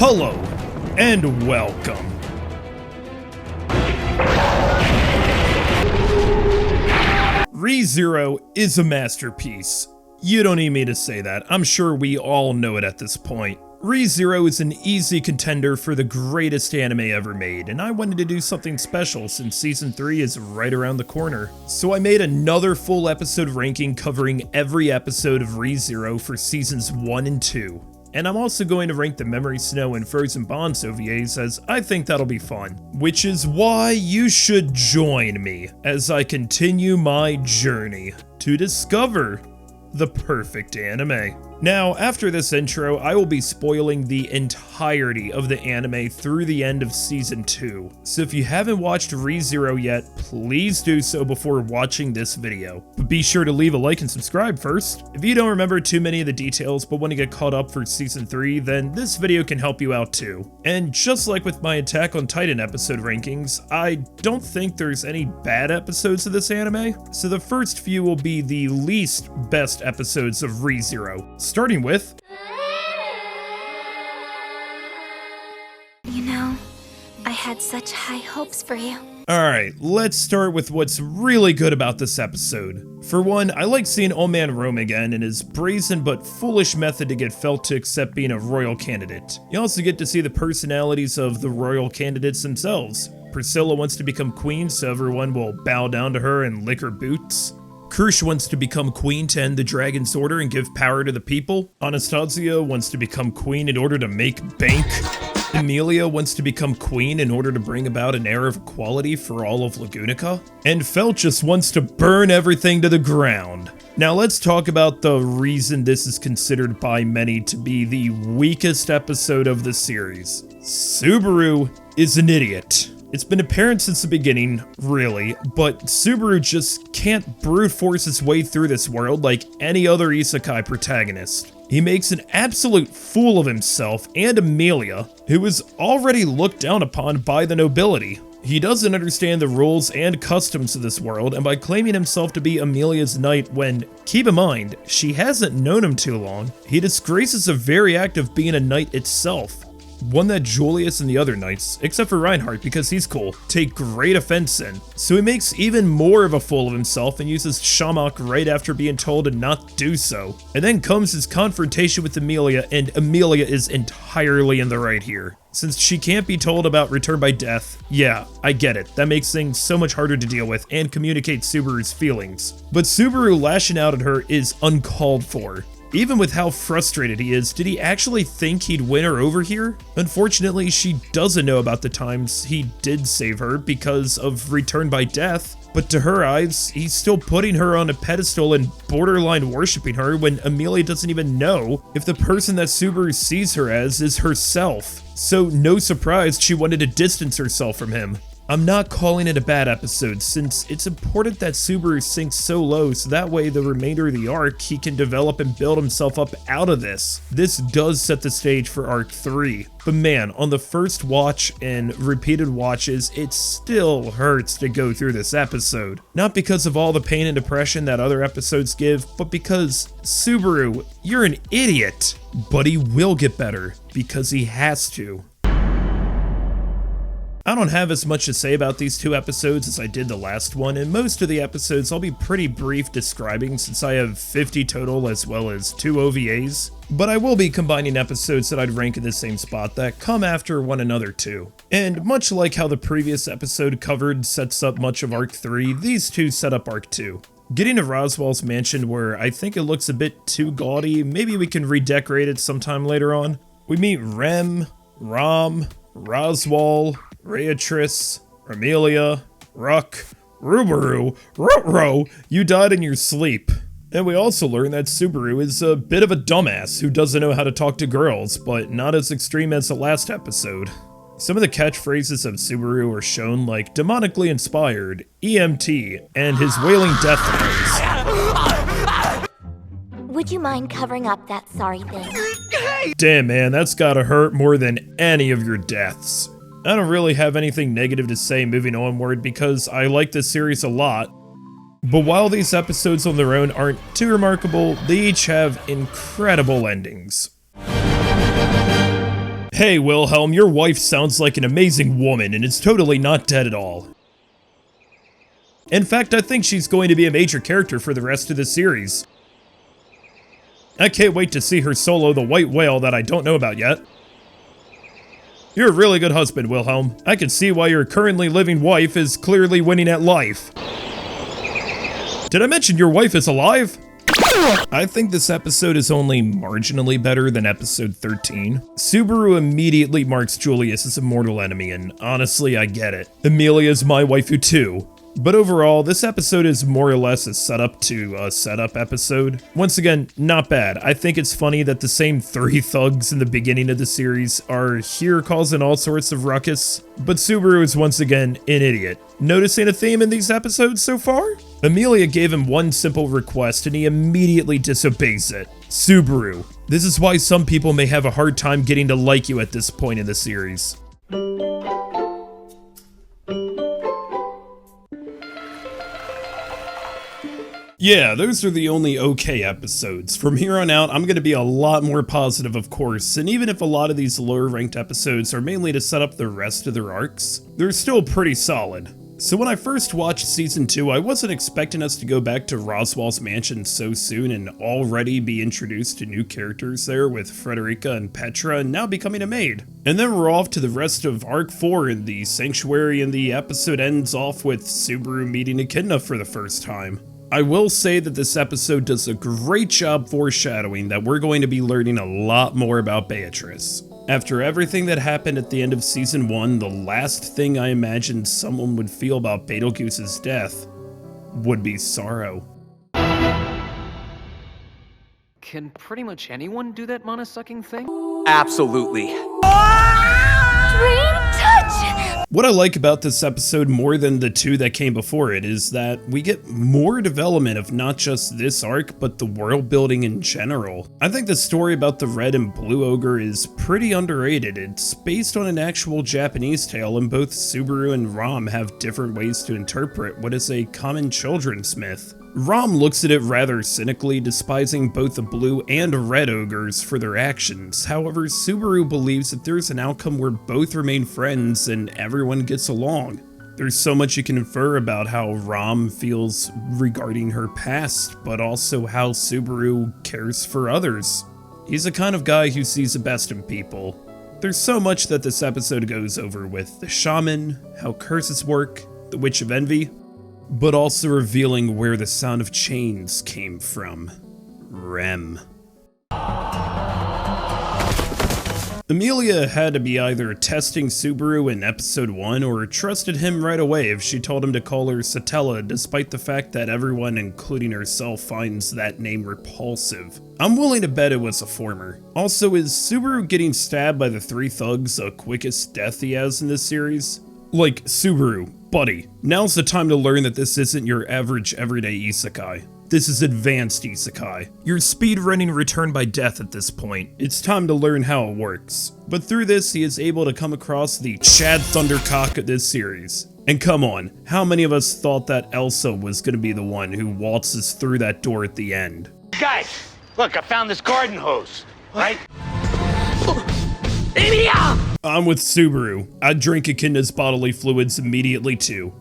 Hello, and welcome. ReZero is a masterpiece. You don't need me to say that, I'm sure we all know it at this point. ReZero is an easy contender for the greatest anime ever made, and I wanted to do something special since Season 3 is right around the corner. So I made another full episode ranking covering every episode of ReZero for Seasons 1 and 2. And I'm also going to rank the Memory Snow and Frozen Bonds OVAs, as I think that'll be fun. Which is why you should join me as I continue my journey to discover the perfect anime. Now, after this intro, I will be spoiling the entirety of the anime through the end of Season 2. So if you haven't watched ReZero yet, please do so before watching this video. But be sure to leave a like and subscribe first. If you don't remember too many of the details but want to get caught up for Season 3, then this video can help you out too. And just like with my Attack on Titan episode rankings, I don't think there's any bad episodes of this anime, so the first few will be the least best episodes of ReZero. Starting with... You know, I had such high hopes for you. Alright, let's start with what's really good about this episode. For one, I like seeing Old Man Rome again and his brazen but foolish method to get Felt to accept being a royal candidate. You also get to see the personalities of the royal candidates themselves. Priscilla wants to become queen so everyone will bow down to her and lick her boots. Kirsch wants to become queen to end the Dragon's Order and give power to the people. Anastasia wants to become queen in order to make bank. Emilia wants to become queen in order to bring about an era of equality for all of Lagunica. And Felt just wants to burn everything to the ground. Now let's talk about the reason this is considered by many to be the weakest episode of the series. Subaru is an idiot. It's been apparent since the beginning, really, but Subaru just can't brute force his way through this world like any other isekai protagonist. He makes an absolute fool of himself and Emilia, who is already looked down upon by the nobility. He doesn't understand the rules and customs of this world, and by claiming himself to be Emilia's knight when, keep in mind, she hasn't known him too long, he disgraces the very act of being a knight itself. One that Julius and the other knights, except for Reinhardt because he's cool, take great offense in. So he makes even more of a fool of himself and uses Shamok right after being told to not do so. And then comes his confrontation with Emilia, and Emilia is entirely in the right here. Since she can't be told about Return by Death, yeah, I get it, that makes things so much harder to deal with and communicate Subaru's feelings. But Subaru lashing out at her is uncalled for. Even with how frustrated he is, did he actually think he'd win her over here? Unfortunately, she doesn't know about the times he did save her because of Return by Death, but to her eyes, he's still putting her on a pedestal and borderline worshipping her when Emilia doesn't even know if the person that Subaru sees her as is herself. So no surprise she wanted to distance herself from him. I'm not calling it a bad episode, since it's important that Subaru sinks so low so that way the remainder of the arc he can develop and build himself up out of this. This does set the stage for arc 3. But man, on the first watch and repeated watches, it still hurts to go through this episode. Not because of all the pain and depression that other episodes give, but because, Subaru, you're an idiot. But he will get better, because he has to. I don't have as much to say about these two episodes as I did the last one, and most of the episodes I'll be pretty brief describing since I have 50 total as well as 2 OVAs. But I will be combining episodes that I'd rank in the same spot that come after one another too. And much like how the previous episode covered sets up much of Arc 3, these two set up Arc 2. Getting to Roswell's mansion where I think it looks a bit too gaudy, maybe we can redecorate it sometime later on. We meet Rem, Rom, Roswell, Beatrice, Emilia, Ruck, Rubaru, Rutro, you died in your sleep. And we also learn that Subaru is a bit of a dumbass who doesn't know how to talk to girls, but not as extreme as the last episode. Some of the catchphrases of Subaru are shown like demonically inspired, EMT, and his wailing death throes. Would you mind covering up that sorry thing? Damn man, that's gotta hurt more than any of your deaths. I don't really have anything negative to say moving onward because I like this series a lot. But while these episodes on their own aren't too remarkable, they each have incredible endings. Hey Wilhelm, your wife sounds like an amazing woman and is totally not dead at all. In fact, I think she's going to be a major character for the rest of the series. I can't wait to see her solo the white whale that I don't know about yet. You're a really good husband, Wilhelm. I can see why your currently living wife is clearly winning at life. Did I mention your wife is alive? I think this episode is only marginally better than episode 13. Subaru immediately marks Julius as a mortal enemy, and honestly, I get it. Emilia's my waifu too. But overall, this episode is more or less a setup to a setup episode. Once again, not bad. I think it's funny that the same 3 thugs in the beginning of the series are here causing all sorts of ruckus, but Subaru is once again an idiot. Noticing a theme in these episodes so far? Emilia gave him one simple request and he immediately disobeys it. Subaru. This is why some people may have a hard time getting to like you at this point in the series. Yeah, those are the only okay episodes. From here on out, I'm going to be a lot more positive, of course, and even if a lot of these lower ranked episodes are mainly to set up the rest of their arcs, they're still pretty solid. So when I first watched Season 2, I wasn't expecting us to go back to Roswell's mansion so soon and already be introduced to new characters there with Frederica and Petra now becoming a maid. And then we're off to the rest of Arc 4 in the Sanctuary, and the episode ends off with Subaru meeting Echidna for the first time. I will say that this episode does a great job foreshadowing that we're going to be learning a lot more about Beatrice. After everything that happened at the end of Season 1, the last thing I imagined someone would feel about Betelgeuse's death would be sorrow. Can pretty much anyone do that mana-sucking thing? Absolutely. What I like about this episode more than the 2 that came before it is that we get more development of not just this arc, but the world building in general. I think the story about the red and blue ogre is pretty underrated. It's based on an actual Japanese tale, and both Subaru and Ram have different ways to interpret what is a common children's myth. Ram looks at it rather cynically, despising both the blue and red ogres for their actions. However, Subaru believes that there's an outcome where both remain friends and everyone gets along. There's so much you can infer about how Ram feels regarding her past, but also how Subaru cares for others. He's the kind of guy who sees the best in people. There's so much that this episode goes over with the shaman, how curses work, the Witch of Envy, but also revealing where the sound of chains came from. Rem. Emilia had to be either testing Subaru in episode 1 or trusted him right away if she told him to call her Satella, despite the fact that everyone, including herself, finds that name repulsive. I'm willing to bet it was the former. Also, is Subaru getting stabbed by the 3 thugs the quickest death he has in this series? Like, Subaru, buddy, now's the time to learn that this isn't your average everyday isekai. This is advanced isekai. You're speedrunning Return by Death at this point. It's time to learn how it works. But through this, he is able to come across the Chad Thundercock of this series. And come on, how many of us thought that Elsa was going to be the one who waltzes through that door at the end? Guys, look, I found this garden hose, right? I'm with Subaru. I'd drink Echidna's bodily fluids immediately too.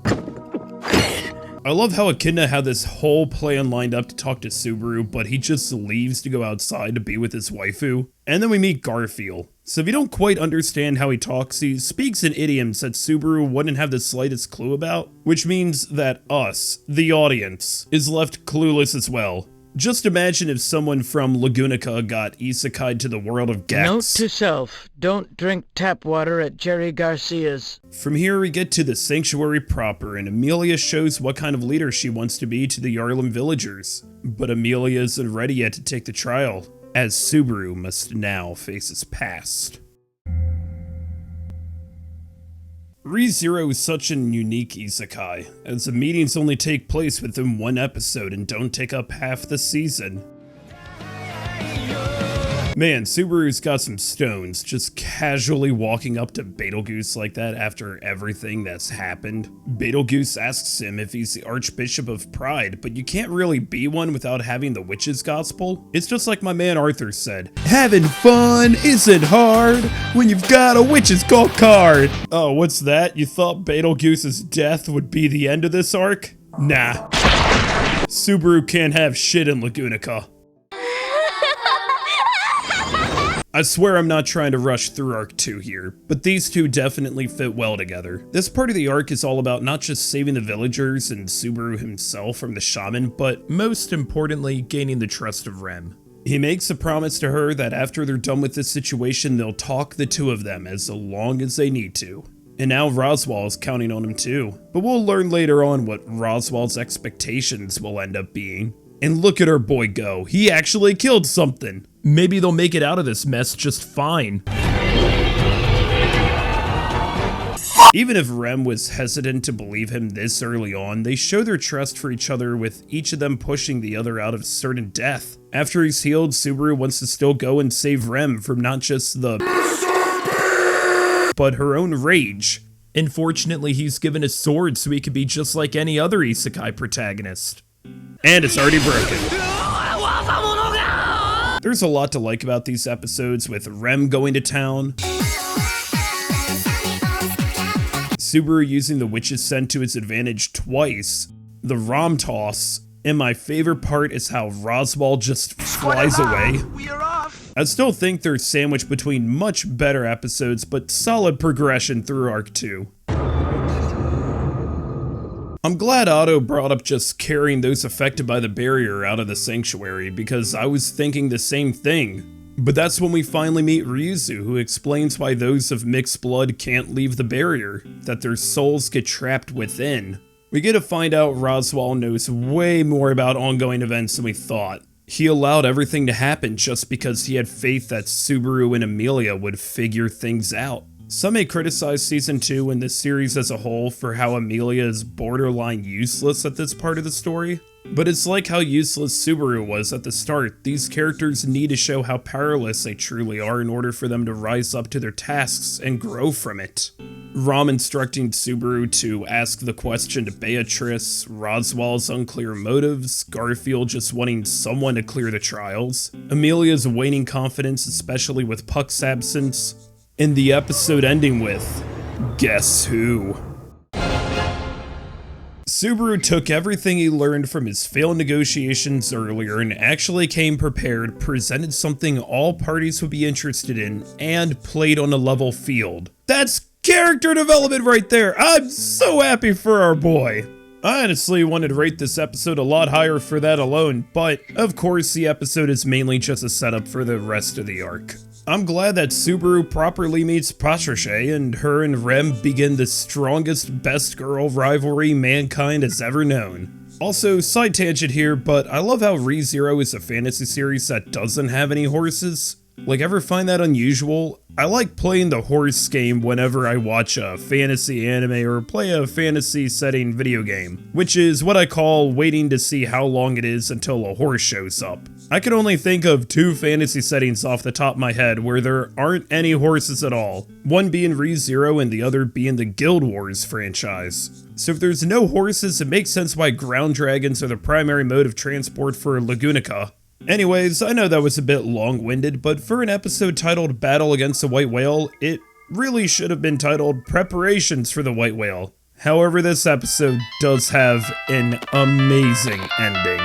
I love how Echidna had this whole plan lined up to talk to Subaru, but he just leaves to go outside to be with his waifu. And then we meet Garfield. So if you don't quite understand how he talks, he speaks in idioms that Subaru wouldn't have the slightest clue about, which means that us, the audience, is left clueless as well. Just imagine if someone from Lagunica got isekai'd to the world of Gex. Note to self, don't drink tap water at Jerry Garcia's. From here we get to the sanctuary proper, and Emilia shows what kind of leader she wants to be to the Yarlem villagers. But Emilia isn't ready yet to take the trial, as Subaru must now face his past. ReZero is such an unique isekai, as the meetings only take place within 1 episode and don't take up half the season. Man, Subaru's got some stones, just casually walking up to Betelgeuse like that after everything that's happened. Betelgeuse asks him if he's the Archbishop of Pride, but you can't really be one without having the witch's gospel. It's just like my man Arthur said, having fun isn't hard when you've got a witch's gold card. Oh, what's that? You thought Betelgeuse's death would be the end of this arc? Nah. Subaru can't have shit in Lagunica. I swear I'm not trying to rush through Arc 2 here, but these two definitely fit well together. This part of the arc is all about not just saving the villagers and Subaru himself from the shaman, but most importantly, gaining the trust of Rem. He makes a promise to her that after they're done with this situation, they'll talk the two of them as long as they need to. And now Roswaal is counting on him too, but we'll learn later on what Roswaal's expectations will end up being. And look at our boy go, he actually killed something. Maybe they'll make it out of this mess just fine. Even if Rem was hesitant to believe him this early on, they show their trust for each other with each of them pushing the other out of certain death. After he's healed, Subaru wants to still go and save Rem from not just the but her own rage. Unfortunately, he's given a sword so he could be just like any other isekai protagonist. And it's already broken. There's a lot to like about these episodes, with Rem going to town, Subaru using the witch's scent to his advantage twice, the Rom toss, and my favorite part is how Roswaal just flies away. I still think they're sandwiched between much better episodes, but solid progression through Arc 2. I'm glad Otto brought up just carrying those affected by the barrier out of the sanctuary, because I was thinking the same thing. But that's when we finally meet Ryuzu, who explains why those of mixed blood can't leave the barrier, that their souls get trapped within. We get to find out Roswaal knows way more about ongoing events than we thought. He allowed everything to happen just because he had faith that Subaru and Emilia would figure things out. Some may criticize Season 2 and this series as a whole for how Emilia is borderline useless at this part of the story, but it's like how useless Subaru was at the start. These characters need to show how powerless they truly are in order for them to rise up to their tasks and grow from it. Rom instructing Subaru to ask the question to Beatrice, Roswaal's unclear motives, Garfield just wanting someone to clear the trials, Emilia's waning confidence, especially with Puck's absence, and the episode ending with, guess who? Subaru took everything he learned from his failed negotiations earlier and actually came prepared, presented something all parties would be interested in, and played on a level field. That's character development right there! I'm so happy for our boy! I honestly wanted to rate this episode a lot higher for that alone, but of course the episode is mainly just a setup for the rest of the arc. I'm glad that Subaru properly meets Patricia and her and Rem begin the strongest best girl rivalry mankind has ever known. Also, side tangent here, but I love how ReZero is a fantasy series that doesn't have any horses. Like, ever find that unusual? I like playing the horse game whenever I watch a fantasy anime or play a fantasy setting video game, which is what I call waiting to see how long it is until a horse shows up. I can only think of 2 fantasy settings off the top of my head where there aren't any horses at all, one being ReZero and the other being the Guild Wars franchise. So if there's no horses, it makes sense why ground dragons are the primary mode of transport for Lagunica. Anyways, I know that was a bit long-winded, but for an episode titled Battle Against the White Whale, it really should have been titled Preparations for the White Whale. However, this episode does have an amazing ending.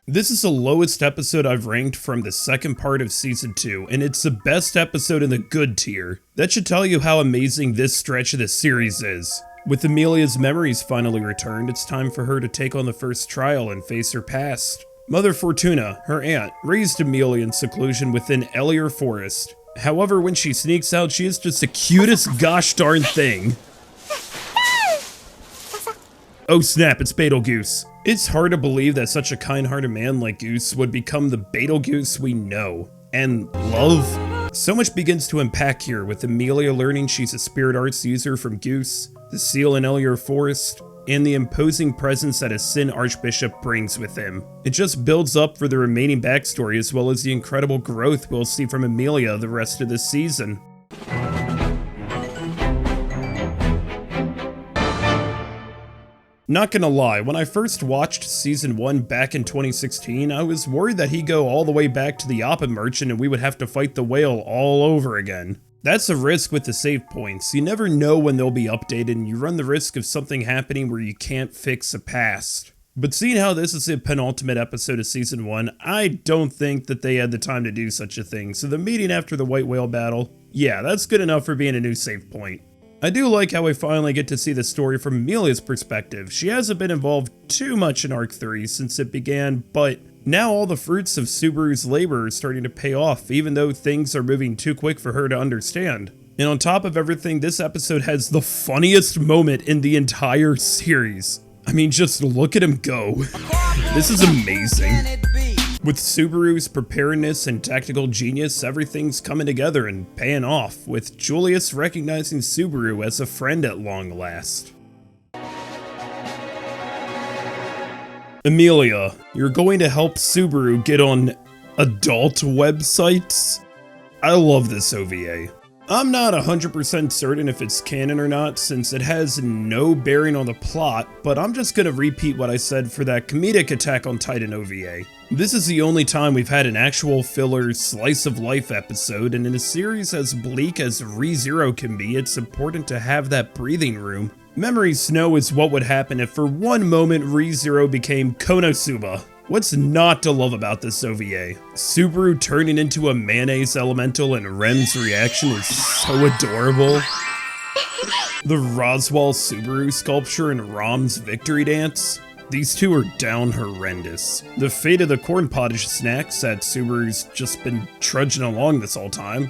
This is the lowest episode I've ranked from the second part of Season 2, and it's the best episode in the good tier. That should tell you how amazing this stretch of the series is. With Emilia's memories finally returned, it's time for her to take on the first trial and face her past. Mother Fortuna, her aunt, raised Emilia in seclusion within Elier Forest. However, when she sneaks out, she is just the cutest gosh darn thing. Oh snap, it's Betelgeuse. It's hard to believe that such a kind-hearted man like Goose would become the Betelgeuse we know and love. So much begins to unpack here, with Emilia learning she's a spirit arts user from Goose, the seal in Elier Forest, and the imposing presence that a Sin Archbishop brings with him. It just builds up for the remaining backstory as well as the incredible growth we'll see from Emilia the rest of this season. Not gonna lie, when I first watched Season 1 back in 2016, I was worried that he'd go all the way back to the Appa Merchant and we would have to fight the whale all over again. That's a risk with the save points. You never know when they'll be updated and you run the risk of something happening where you can't fix a past. But seeing how this is the penultimate episode of Season 1, I don't think that they had the time to do such a thing, so the meeting after the white whale battle, yeah, that's good enough for being a new save point. I do like how we finally get to see the story from Emilia's perspective. She hasn't been involved too much in Arc 3 since it began, but now all the fruits of Subaru's labor are starting to pay off, even though things are moving too quick for her to understand. And on top of everything, this episode has the funniest moment in the entire series. I mean, just look at him go. This is amazing. With Subaru's preparedness and tactical genius, everything's coming together and paying off, with Julius recognizing Subaru as a friend at long last. Emilia, you're going to help Subaru get on adult websites? I love this OVA. I'm not 100% certain if it's canon or not, since it has no bearing on the plot, but I'm just gonna repeat what I said for that comedic Attack on Titan OVA. This is the only time we've had an actual filler slice of life episode, and in a series as bleak as ReZero can be, it's important to have that breathing room. Memory Snow is what would happen if for one moment ReZero became Konosuba. What's not to love about this OVA? Subaru turning into a mayonnaise elemental and Rem's reaction is so adorable. The Roswell Subaru sculpture and Rom's victory dance? These two are down horrendous. The fate of the corn pottage snacks that Subaru's just been trudging along this whole time.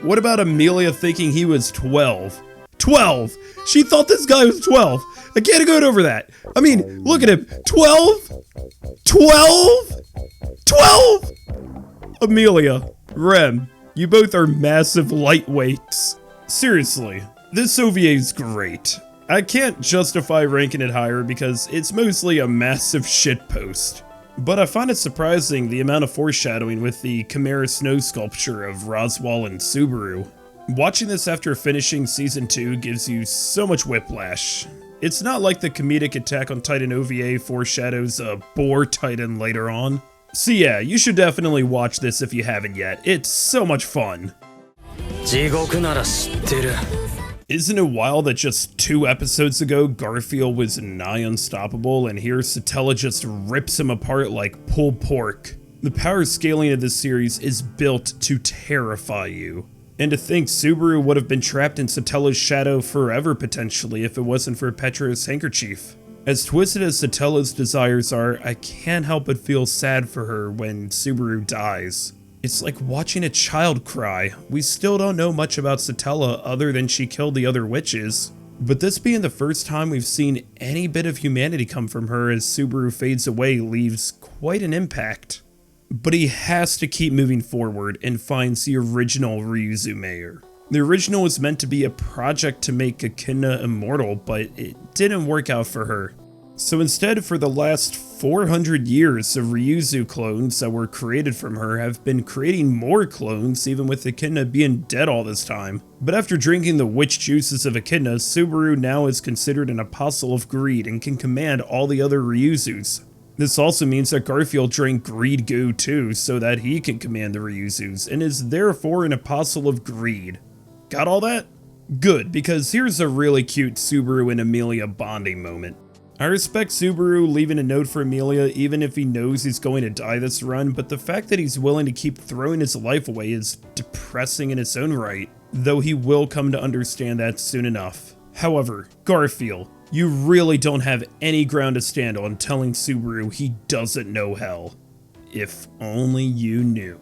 What about Emilia thinking he was 12? 12! She thought this guy was 12! I can't get over that! I mean, look at him! 12? 12? 12? Emilia, Rem, you both are massive lightweights. Seriously, this OVA is great. I can't justify ranking it higher because it's mostly a massive shitpost. But I find it surprising the amount of foreshadowing with the Chimera Snow sculpture of Roswell and Subaru. Watching this after finishing Season 2 gives you so much whiplash. It's not like the comedic Attack on Titan OVA foreshadows a Boar Titan later on. So yeah, you should definitely watch this if you haven't yet. It's so much fun. Isn't it wild that just 2 episodes ago Garfield was nigh unstoppable and here Satella just rips him apart like pulled pork? The power scaling of this series is built to terrify you. And to think Subaru would have been trapped in Satella's shadow forever potentially if it wasn't for Petra's handkerchief. As twisted as Satella's desires are, I can't help but feel sad for her when Subaru dies. It's like watching a child cry. We still don't know much about Satella other than she killed the other witches. But this being the first time we've seen any bit of humanity come from her as Subaru fades away leaves quite an impact. But he has to keep moving forward and finds the original Ryuzu Mayor. The original was meant to be a project to make Echidna immortal, but it didn't work out for her. So instead, for the last 400 years, the Ryuzu clones that were created from her have been creating more clones, even with Echidna being dead all this time. But after drinking the witch juices of Echidna, Subaru now is considered an apostle of greed and can command all the other Ryuzus. This also means that Garfield drank greed goo too, so that he can command the Ryuzus, and is therefore an apostle of greed. Got all that? Good, because here's a really cute Subaru and Emilia bonding moment. I respect Subaru leaving a note for Emilia even if he knows he's going to die this run, but the fact that he's willing to keep throwing his life away is depressing in its own right, though he will come to understand that soon enough. However, Garfield, you really don't have any ground to stand on telling Subaru he doesn't know hell. If only you knew.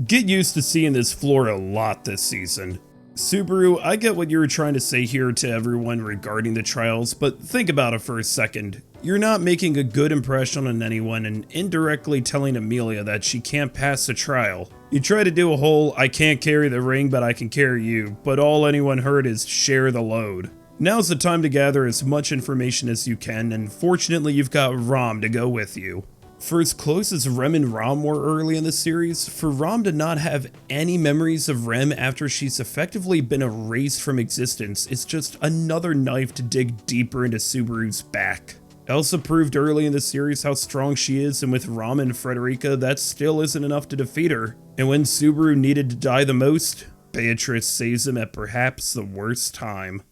Get used to seeing this floor a lot this season. Subaru, I get what you were trying to say here to everyone regarding the trials, but think about it for a second. You're not making a good impression on anyone and indirectly telling Emilia that she can't pass the trial. You try to do a whole, I can't carry the ring but I can carry you, but all anyone heard is share the load. Now's the time to gather as much information as you can, and fortunately you've got Rom to go with you. For as close as Rem and Rom were early in the series, for Rom to not have any memories of Rem after she's effectively been erased from existence is just another knife to dig deeper into Subaru's back. Elsa proved early in the series how strong she is, and with Rom and Frederica, that still isn't enough to defeat her. And when Subaru needed to die the most, Beatrice saves him at perhaps the worst time.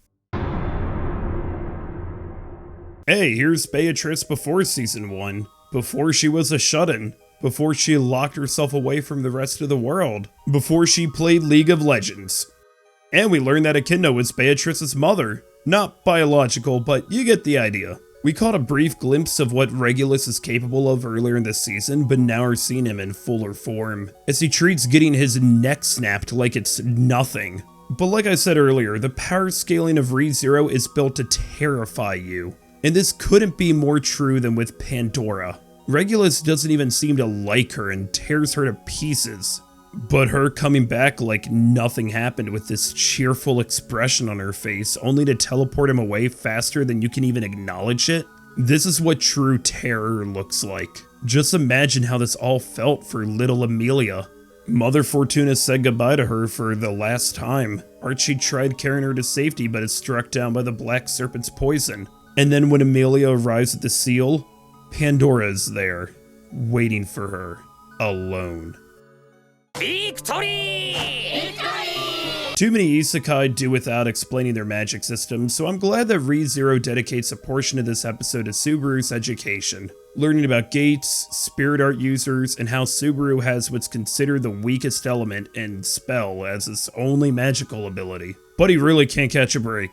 Hey, here's Beatrice before Season 1. Before she was a shut-in, before she locked herself away from the rest of the world, before she played League of Legends. And we learned that Echidna was Beatrice's mother. Not biological, but you get the idea. We caught a brief glimpse of what Regulus is capable of earlier in the season, but now are seeing him in fuller form, as he treats getting his neck snapped like it's nothing. But like I said earlier, the power scaling of ReZero is built to terrify you. And this couldn't be more true than with Pandora. Regulus doesn't even seem to like her and tears her to pieces. But her coming back like nothing happened with this cheerful expression on her face, only to teleport him away faster than you can even acknowledge it. This is what true terror looks like. Just imagine how this all felt for little Amelia. Mother Fortuna said goodbye to her for the last time. Archie tried carrying her to safety but is struck down by the Black Serpent's poison. And then when Amelia arrives at the seal, Pandora is there, waiting for her, alone. Victory! Victory! Too many isekai do without explaining their magic system, so I'm glad that ReZero dedicates a portion of this episode to Subaru's education. Learning about gates, spirit art users, and how Subaru has what's considered the weakest element in Spell as his only magical ability. But he really can't catch a break.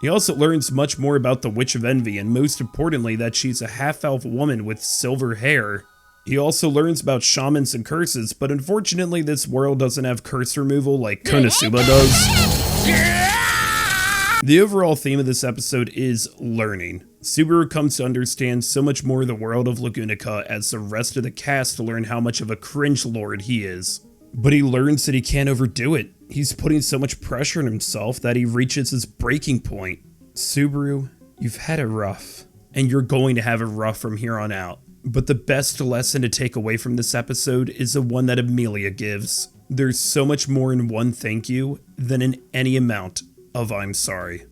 He also learns much more about the Witch of Envy, and most importantly that she's a half-elf woman with silver hair. He also learns about shamans and curses, but unfortunately this world doesn't have curse removal like Konosuba does. The overall theme of this episode is learning. Subaru comes to understand so much more of the world of Lagunica as the rest of the cast learn how much of a cringe lord he is. But he learns that he can't overdo it. He's putting so much pressure on himself that he reaches his breaking point. Subaru, you've had it rough, and you're going to have it rough from here on out. But the best lesson to take away from this episode is the one that Amelia gives. There's so much more in one thank you than in any amount of I'm sorry.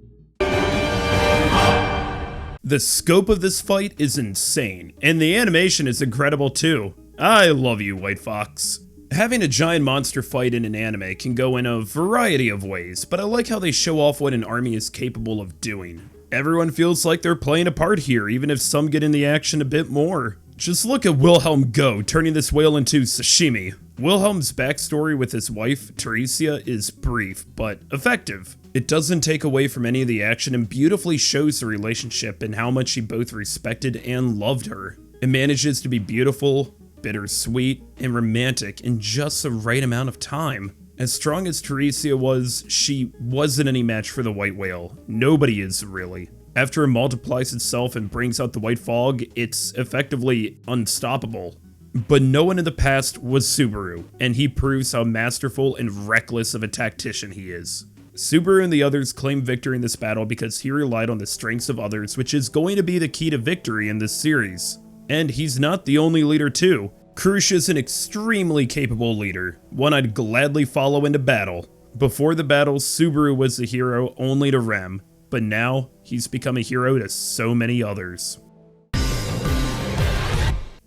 The scope of this fight is insane, and the animation is incredible too. I love you, White Fox. Having a giant monster fight in an anime can go in a variety of ways, but I like how they show off what an army is capable of doing. Everyone feels like they're playing a part here, even if some get in the action a bit more. Just look at Wilhelm go, turning this whale into sashimi. Wilhelm's backstory with his wife, Teresia, is brief, but effective. It doesn't take away from any of the action and beautifully shows the relationship and how much he both respected and loved her. It manages to be beautiful, bittersweet, and romantic in just the right amount of time. As strong as Teresia was, she wasn't any match for the white whale. Nobody is, really. After it multiplies itself and brings out the white fog, it's effectively unstoppable. But no one in the past was Subaru, and he proves how masterful and reckless of a tactician he is. Subaru and the others claim victory in this battle because he relied on the strengths of others, which is going to be the key to victory in this series. And he's not the only leader too. Krush is an extremely capable leader, one I'd gladly follow into battle. Before the battle, Subaru was the hero only to Rem, but now he's become a hero to so many others.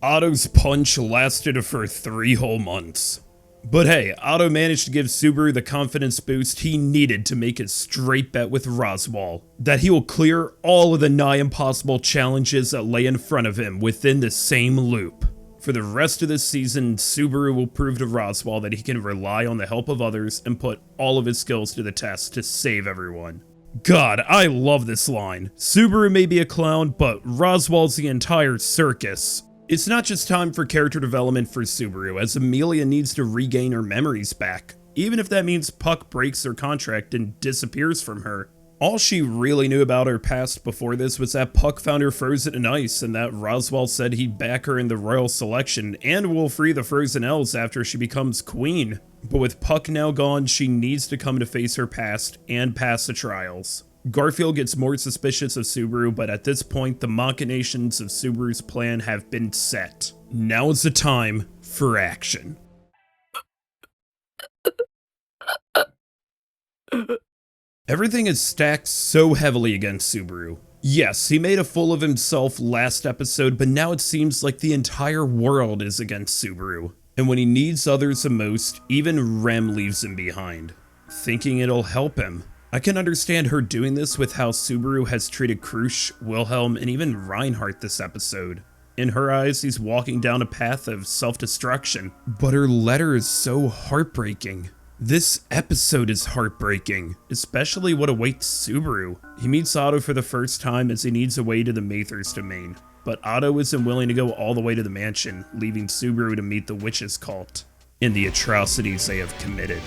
Otto's punch lasted for 3 whole months. But hey, Otto managed to give Subaru the confidence boost he needed to make his straight bet with Roswaal, that he will clear all of the nigh impossible challenges that lay in front of him within the same loop. For the rest of this season, Subaru will prove to Roswaal that he can rely on the help of others and put all of his skills to the test to save everyone. God, I love this line. Subaru may be a clown, but Roswaal's the entire circus. It's not just time for character development for Subaru, as Amelia needs to regain her memories back, even if that means Puck breaks her contract and disappears from her. All she really knew about her past before this was that Puck found her frozen in ice and that Roswaal said he'd back her in the royal selection and will free the frozen elves after she becomes queen. But with Puck now gone, she needs to come to face her past and pass the trials. Garfield gets more suspicious of Subaru, but at this point, the machinations of Subaru's plan have been set. Now is the time for action. Everything is stacked so heavily against Subaru. Yes, he made a fool of himself last episode, but now it seems like the entire world is against Subaru. And when he needs others the most, even Rem leaves him behind, thinking it'll help him. I can understand her doing this with how Subaru has treated Krusch, Wilhelm, and even Reinhardt this episode. In her eyes, he's walking down a path of self-destruction. But her letter is so heartbreaking. This episode is heartbreaking, especially what awaits Subaru. He meets Otto for the first time as he needs a way to the Mathers domain, but Otto isn't willing to go all the way to the mansion, leaving Subaru to meet the witches cult and the atrocities they have committed.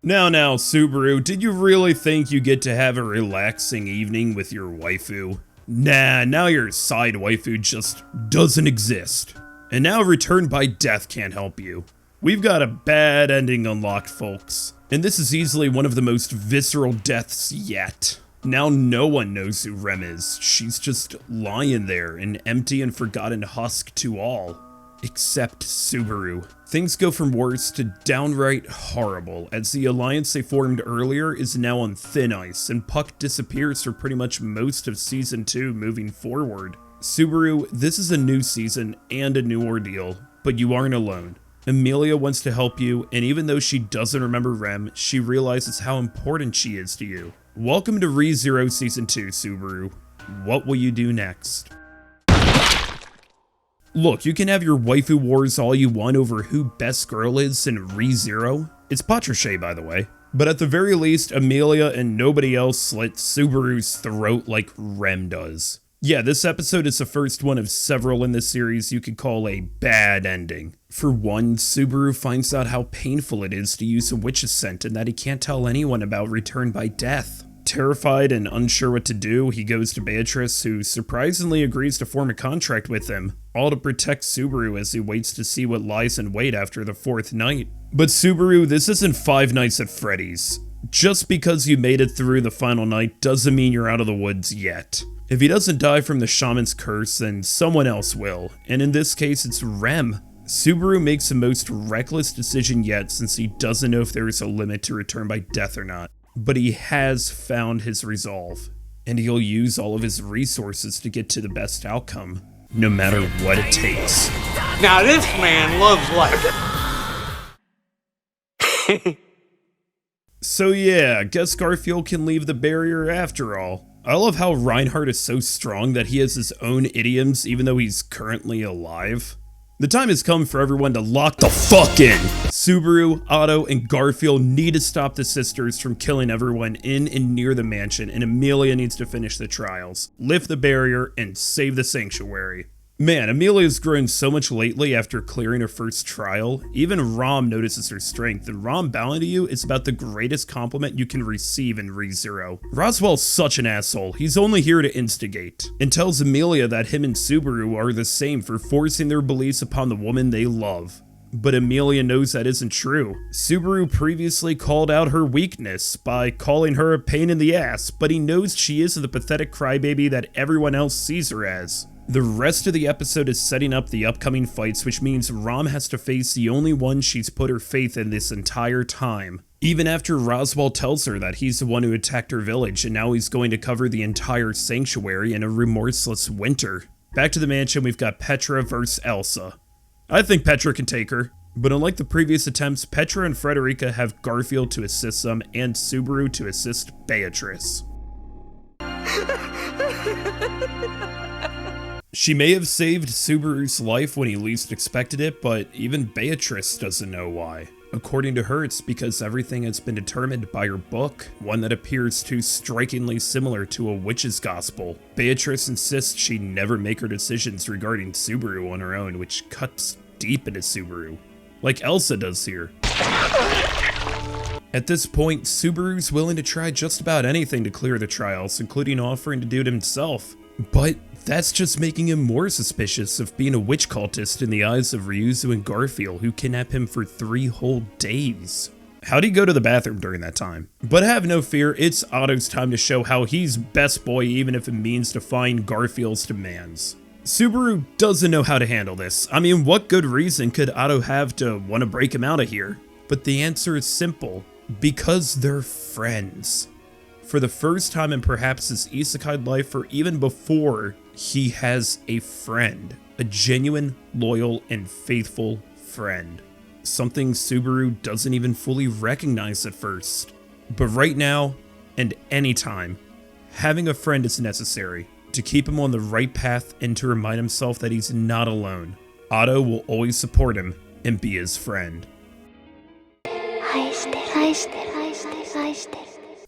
Now, Subaru, did you really think you get to have a relaxing evening with your waifu? Nah, now your side waifu just doesn't exist. And now Return by Death can't help you. We've got a bad ending unlocked, folks. And this is easily one of the most visceral deaths yet. Now no one knows who Rem is. She's just lying there, an empty and forgotten husk to all. Except Subaru. Things go from worse to downright horrible, as the alliance they formed earlier is now on thin ice, and Puck disappears for pretty much most of Season 2 moving forward. Subaru, this is a new season and a new ordeal, but you aren't alone. Emilia wants to help you, and even though she doesn't remember Rem, she realizes how important she is to you. Welcome to ReZero Season 2, Subaru. What will you do next? Look, you can have your waifu wars all you want over who best girl is in ReZero. It's Patricia, by the way. But at the very least, Emilia and nobody else slit Subaru's throat like Rem does. Yeah, this episode is the first one of several in this series you could call a bad ending. For one, Subaru finds out how painful it is to use a witch's scent and that he can't tell anyone about Return by Death. Terrified and unsure what to do, he goes to Beatrice, who surprisingly agrees to form a contract with him, all to protect Subaru as he waits to see what lies in wait after the 4th night. But Subaru, this isn't Five Nights at Freddy's. Just because you made it through the final night doesn't mean you're out of the woods yet. If he doesn't die from the shaman's curse, then someone else will, and in this case it's Rem. Subaru makes the most reckless decision yet since he doesn't know if there is a limit to Return by Death or not. But he has found his resolve, and he'll use all of his resources to get to the best outcome, no matter what it takes. Now this man loves life. So yeah, guess Garfield can leave the barrier after all. I love how Reinhardt is so strong that he has his own idioms even though he's currently alive. The time has come for everyone to lock the fuck in! Subaru, Otto, and Garfield need to stop the sisters from killing everyone in and near the mansion, and Emilia needs to finish the trials, lift the barrier, and save the sanctuary. Man, Emilia's grown so much lately after clearing her first trial. Even Rom notices her strength, and Rom bowing to you is about the greatest compliment you can receive in ReZero. Roswell's such an asshole, he's only here to instigate, and tells Emilia that him and Subaru are the same for forcing their beliefs upon the woman they love. But Emilia knows that isn't true. Subaru previously called out her weakness by calling her a pain in the ass, but he knows she is the pathetic crybaby that everyone else sees her as. The rest of the episode is setting up the upcoming fights, which means Rom has to face the only one she's put her faith in this entire time. Even after Roswell tells her that he's the one who attacked her village and now he's going to cover the entire sanctuary in a remorseless winter. Back to the mansion, we've got Petra versus Elsa. I think Petra can take her, but unlike the previous attempts, Petra and Frederica have Garfield to assist them and Subaru to assist Beatrice. She may have saved Subaru's life when he least expected it, but even Beatrice doesn't know why. According to her, it's because everything has been determined by her book, one that appears too strikingly similar to a witch's gospel. Beatrice insists she never make her decisions regarding Subaru on her own, which cuts deep into Subaru, like Elsa does here. At this point, Subaru's willing to try just about anything to clear the trials, including offering to do it himself. But That's just making him more suspicious of being a witch cultist in the eyes of Ryuzu and Garfield, who kidnapped him for 3 whole days. How'd he go to the bathroom during that time? But have no fear, it's Otto's time to show how he's best boy even if it means defying Garfield's demands. Subaru doesn't know how to handle this. I mean, what good reason could Otto have to want to break him out of here? But the answer is simple. Because they're friends. For the first time in perhaps his isekai life, or even before, he has a friend. A genuine, loyal, and faithful friend. Something Subaru doesn't even fully recognize at first. But right now, and anytime, having a friend is necessary to keep him on the right path and to remind himself that he's not alone. Otto will always support him and be his friend.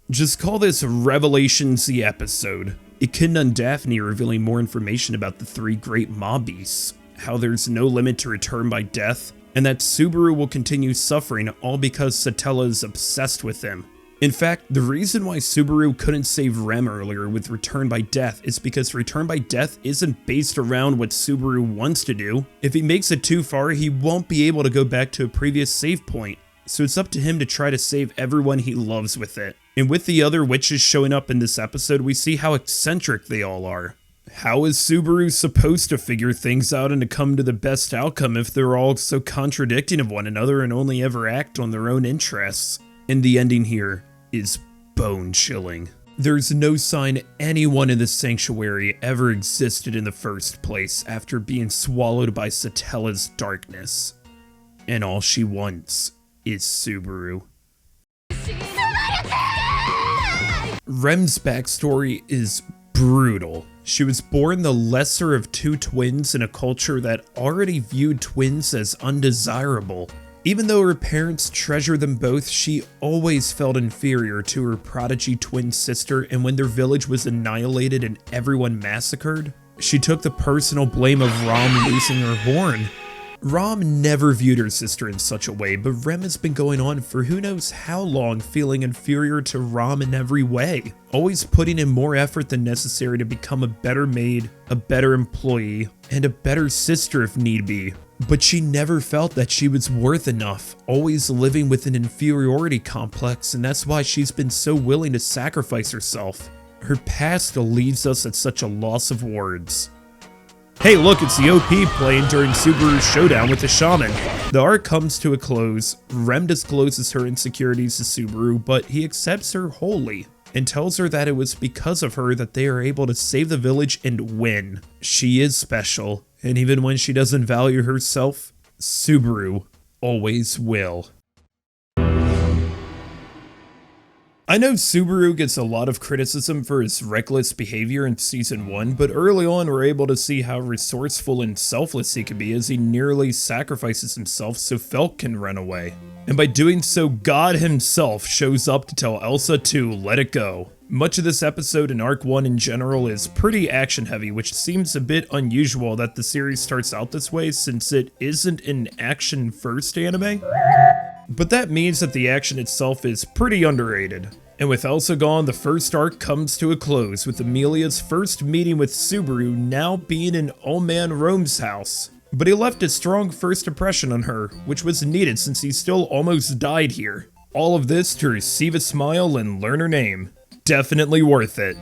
Just call this Revelations the episode. Echidna and Daphne are revealing more information about the 3 great mob beasts, how there's no limit to return by death, and that Subaru will continue suffering all because Satella is obsessed with him. In fact, the reason why Subaru couldn't save Rem earlier with Return by Death is because Return by Death isn't based around what Subaru wants to do. If he makes it too far, he won't be able to go back to a previous save point, so it's up to him to try to save everyone he loves with it. And with the other witches showing up in this episode, we see how eccentric they all are. How is Subaru supposed to figure things out and to come to the best outcome if they're all so contradicting of one another and only ever act on their own interests? And the ending here is bone-chilling. There's no sign anyone in the sanctuary ever existed in the first place after being swallowed by Satella's darkness. And all she wants is Subaru. Rem's backstory is brutal. She was born the lesser of 2 twins in a culture that already viewed twins as undesirable. Even though her parents treasured them both, she always felt inferior to her prodigy twin sister, and when their village was annihilated and everyone massacred, she took the personal blame of Rom losing her horn. Rom never viewed her sister in such a way, but Rem has been going on for who knows how long feeling inferior to Rom in every way, always putting in more effort than necessary to become a better maid, a better employee, and a better sister if need be. But she never felt that she was worth enough, always living with an inferiority complex, and that's why she's been so willing to sacrifice herself. Her past leaves us at such a loss of words. Hey look, it's the OP playing during Subaru's showdown with the shaman. The arc comes to a close. Rem discloses her insecurities to Subaru, but he accepts her wholly and tells her that it was because of her that they are able to save the village and win. She is special, and even when she doesn't value herself, Subaru always will. I know Subaru gets a lot of criticism for his reckless behavior in Season 1, but early on we're able to see how resourceful and selfless he can be as he nearly sacrifices himself so Felk can run away. And by doing so, God himself shows up to tell Elsa to let it go. Much of this episode and Arc 1 in general is pretty action heavy, which seems a bit unusual that the series starts out this way since it isn't an action first anime. But that means that the action itself is pretty underrated. And with Elsa gone, the first arc comes to a close, with Amelia's first meeting with Subaru now being in Old Man Rome's house. But he left a strong first impression on her, which was needed since he still almost died here. All of this to receive a smile and learn her name. Definitely worth it.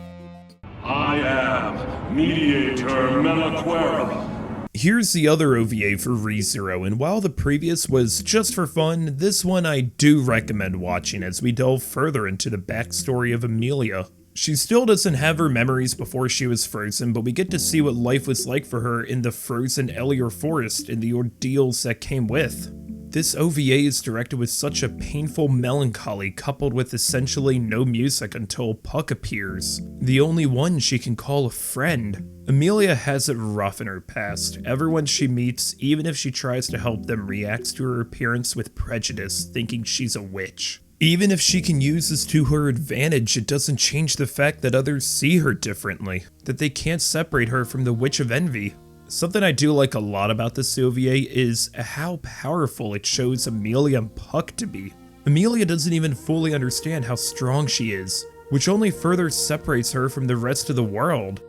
I am Mediator Melaquera. Here's the other OVA for ReZero, and while the previous was just for fun, this one I do recommend watching as we delve further into the backstory of Amelia. She still doesn't have her memories before she was frozen, but we get to see what life was like for her in the frozen Elior forest and the ordeals that came with. This OVA is directed with such a painful melancholy coupled with essentially no music until Puck appears, the only one she can call a friend. Amelia has it rough in her past. Everyone she meets, even if she tries to help them, reacts to her appearance with prejudice, thinking she's a witch. Even if she can use this to her advantage, it doesn't change the fact that others see her differently, that they can't separate her from the Witch of Envy. Something I do like a lot about this OVA is how powerful it shows Amelia and Puck to be. Amelia doesn't even fully understand how strong she is, which only further separates her from the rest of the world.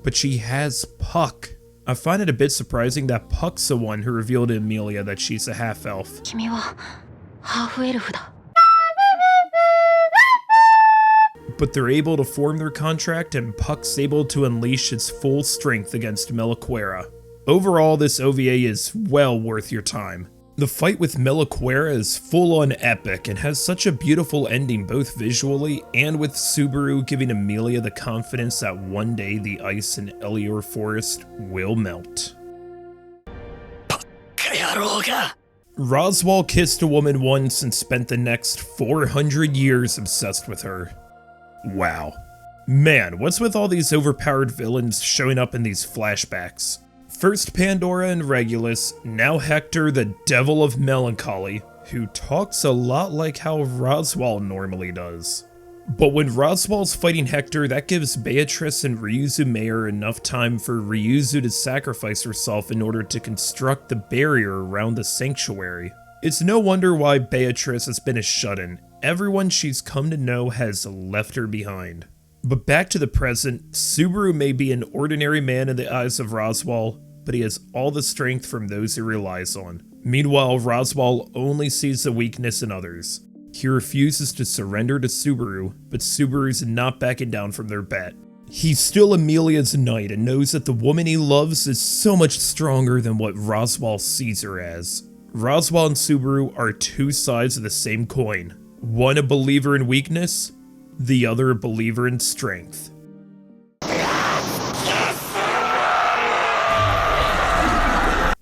but she has Puck. I find it a bit surprising that Puck's the one who revealed to Emilia that she's a half-elf. 君はハーフエルフだ。 But they're able to form their contract, and Puck's able to unleash its full strength against Meliquera. Overall, this OVA is well worth your time. The fight with Meliquera is full-on epic and has such a beautiful ending both visually and with Subaru giving Emilia the confidence that one day the ice in Elior Forest will melt. Roswaal kissed a woman once and spent the next 400 years obsessed with her. Wow. Man, what's with all these overpowered villains showing up in these flashbacks? First Pandora and Regulus, now Hector the Devil of Melancholy, who talks a lot like how Roswaal normally does. But when Roswaal's fighting Hector, that gives Beatrice and Ryuzu Mayer enough time for Ryuzu to sacrifice herself in order to construct the barrier around the sanctuary. It's no wonder why Beatrice has been a shut-in. Everyone she's come to know has left her behind. But back to the present, Subaru may be an ordinary man in the eyes of Roswaal, but he has all the strength from those he relies on. Meanwhile, Roswaal only sees the weakness in others. He refuses to surrender to Subaru, but Subaru's not backing down from their bet. He's still Emilia's knight and knows that the woman he loves is so much stronger than what Roswaal sees her as. Roswaal and Subaru are two sides of the same coin. One a believer in weakness, the other a believer in strength.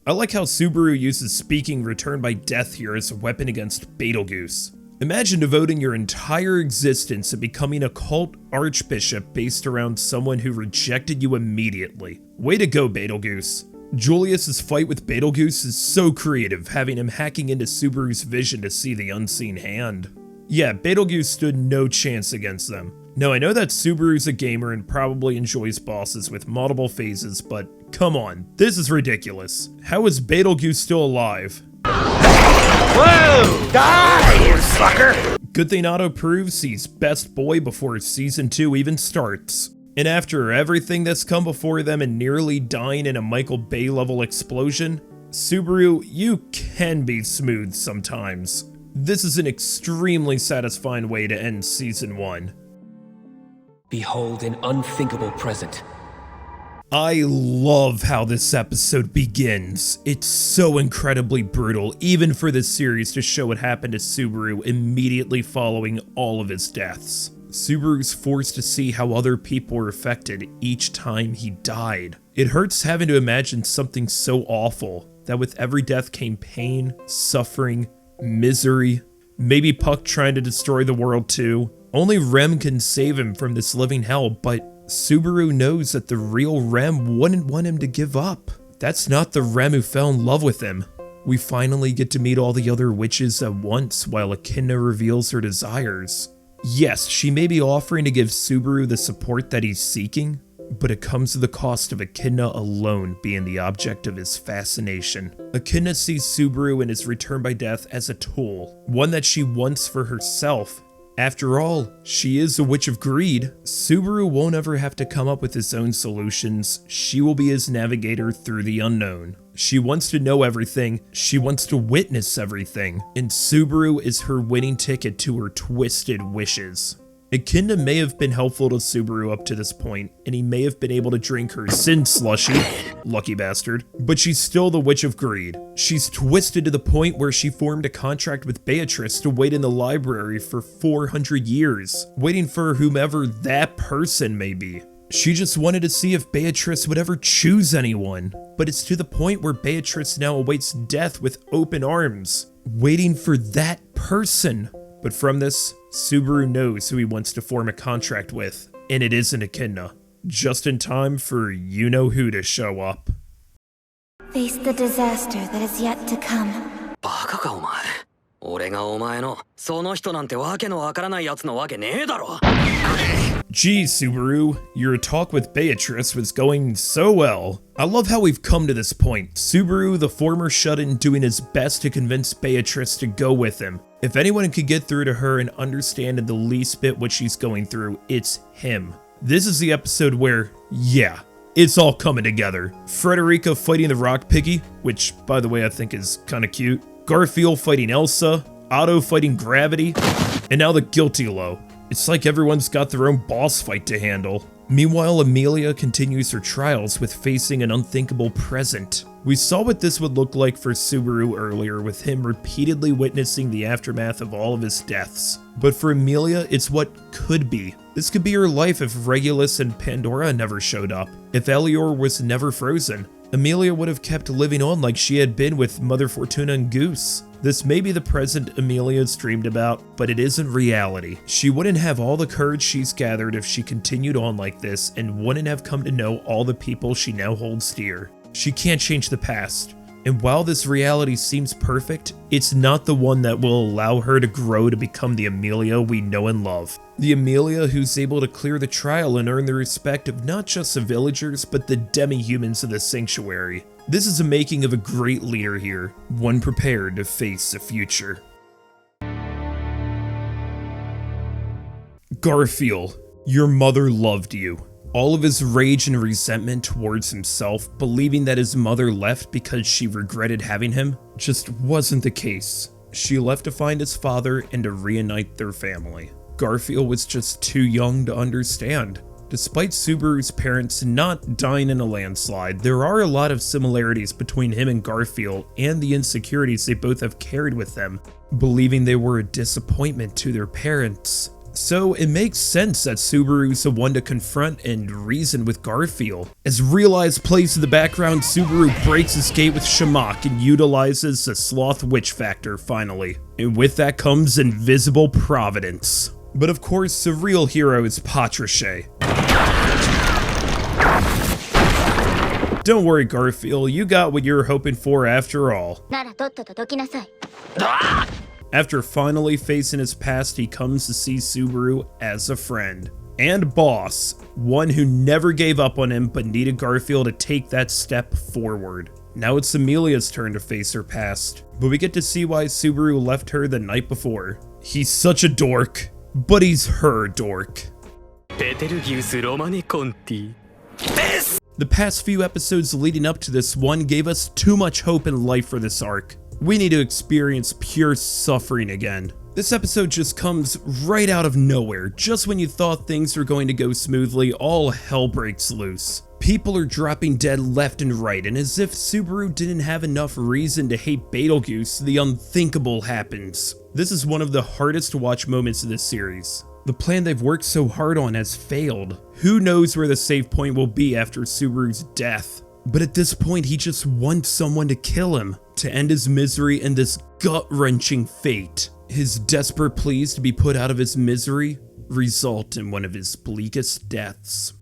I like how Subaru uses speaking returned by death here as a weapon against Betelgeuse. Imagine devoting your entire existence to becoming a cult archbishop based around someone who rejected you immediately. Way to go, Betelgeuse. Julius's fight with Betelgeuse is so creative, having him hacking into Subaru's vision to see the unseen hand. Yeah, Betelgeuse stood no chance against them. Now I know that Subaru's a gamer and probably enjoys bosses with multiple phases, but come on, this is ridiculous. How is Betelgeuse still alive? Whoa! Die, you sucker! Good thing Otto proves he's best boy before season 2 even starts. And after everything that's come before them and nearly dying in a Michael Bay level explosion, Subaru, you can be smooth sometimes. This is an extremely satisfying way to end season 1. Behold an unthinkable present. I love how this episode begins. It's so incredibly brutal, even for this series to show what happened to Subaru immediately following all of his deaths. Subaru's forced to see how other people were affected each time he died. It hurts having to imagine something so awful, that with every death came pain, suffering, misery, maybe Puck trying to destroy the world too. Only Rem can save him from this living hell, but Subaru knows that the real Rem wouldn't want him to give up. That's not the Rem who fell in love with him. We finally get to meet all the other witches at once while Echidna reveals her desires. Yes, she may be offering to give Subaru the support that he's seeking, but it comes at the cost of Echidna alone being the object of his fascination. Echidna sees Subaru and his return by death as a tool, one that she wants for herself. After all, she is a witch of greed. Subaru won't ever have to come up with his own solutions. She will be his navigator through the unknown. She wants to know everything. She wants to witness everything. And Subaru is her winning ticket to her twisted wishes. Echidna may have been helpful to Subaru up to this point, and he may have been able to drink her sin slushy, lucky bastard, but she's still the Witch of Greed. She's twisted to the point where she formed a contract with Beatrice to wait in the library for 400 years, waiting for whomever that person may be. She just wanted to see if Beatrice would ever choose anyone, but it's to the point where Beatrice now awaits death with open arms, waiting for that person. But from this, Subaru knows who he wants to form a contract with, and it isn't Echidna. Just in time for you-know-who to show up. Face the disaster that is yet to come. バカかお前。俺がお前のその人なんてわけのわからないやつのわけねえだろ。Geez, Subaru, your talk with Beatrice was going so well. I love how we've come to this point. Subaru, the former shut-in, doing his best to convince Beatrice to go with him. If anyone could get through to her and understand in the least bit what she's going through, it's him. This is the episode where, yeah, It's all coming together. Frederica fighting the Rock Piggy, which, by the way, I think is kinda cute. Garfield fighting Elsa. Otto fighting Gravity. And now the Guilty Low. It's like everyone's got their own boss fight to handle. Meanwhile, Amelia continues her trials with facing an unthinkable present. We saw what this would look like for Subaru earlier, with him repeatedly witnessing the aftermath of all of his deaths. But for Amelia, it's what could be. This could be her life if Regulus and Pandora never showed up. If Elior was never frozen, Amelia would have kept living on like she had been with Mother Fortuna and Goose. This may be the present Amelia's dreamed about, but it isn't reality. She wouldn't have all the courage she's gathered if she continued on like this, and wouldn't have come to know all the people she now holds dear. She can't change the past. And while this reality seems perfect, it's not the one that will allow her to grow to become the Amelia we know and love. The Amelia who's able to clear the trial and earn the respect of not just the villagers, but the demi-humans of the sanctuary. This is a making of a great leader here, one prepared to face the future. Garfield, your mother loved you. All of his rage and resentment towards himself, believing that his mother left because she regretted having him, just wasn't the case. She left to find his father and to reunite their family. Garfield was just too young to understand. Despite Subaru's parents not dying in a landslide, there are a lot of similarities between him and Garfield and the insecurities they both have carried with them, believing they were a disappointment to their parents. So it makes sense that Subaru's the one to confront and reason with Garfield. As Realize plays in the background, Subaru breaks his gate with Shamak and utilizes the Sloth Witch Factor finally. And with that comes Invisible Providence. But of course, the real hero is Patricia. Don't worry, Garfield, you got what you were hoping for after all. After finally facing his past, he comes to see Subaru as a friend and boss, one who never gave up on him but needed Garfield to take that step forward. Now it's Amelia's turn to face her past, but we get to see why Subaru left her the night before. He's such a dork, but he's her dork. The past few episodes leading up to this one gave us too much hope and life for this arc. We need to experience pure suffering again. This episode just comes right out of nowhere. Just when you thought things were going to go smoothly, all hell breaks loose. People are dropping dead left and right, and as if Subaru didn't have enough reason to hate Betelgeuse, the unthinkable happens. This is one of the hardest to watch moments of this series. The plan they've worked so hard on has failed. Who knows where the save point will be after Subaru's death? But at this point, he just wants someone to kill him, to end his misery and this gut-wrenching fate. His desperate pleas to be put out of his misery result in one of his bleakest deaths.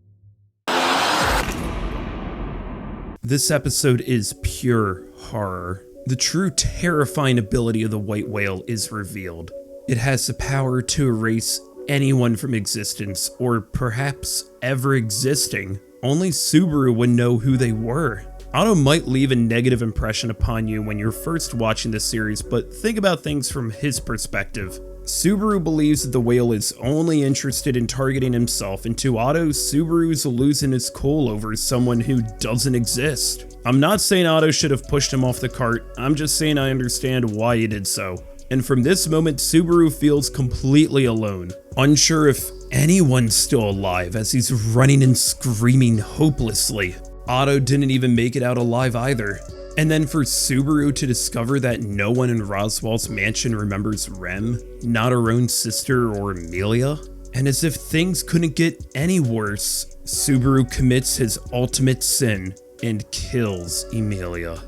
This episode is pure horror. The true terrifying ability of the white whale is revealed. It has the power to erase anyone from existence, or perhaps ever existing. Only Subaru would know who they were. Otto might leave a negative impression upon you when you're first watching this series, but think about things from his perspective. Subaru believes that the whale is only interested in targeting himself, and to Otto, Subaru's losing his cool over someone who doesn't exist. I'm not saying Otto should have pushed him off the cart, I'm just saying I understand why he did so. And from this moment, Subaru feels completely alone, unsure if anyone's still alive as he's running and screaming hopelessly. Otto didn't even make it out alive either. And then for Subaru to discover that no one in Roswell's mansion remembers Rem, not her own sister or Amelia. And as if things couldn't get any worse, Subaru commits his ultimate sin and kills Amelia.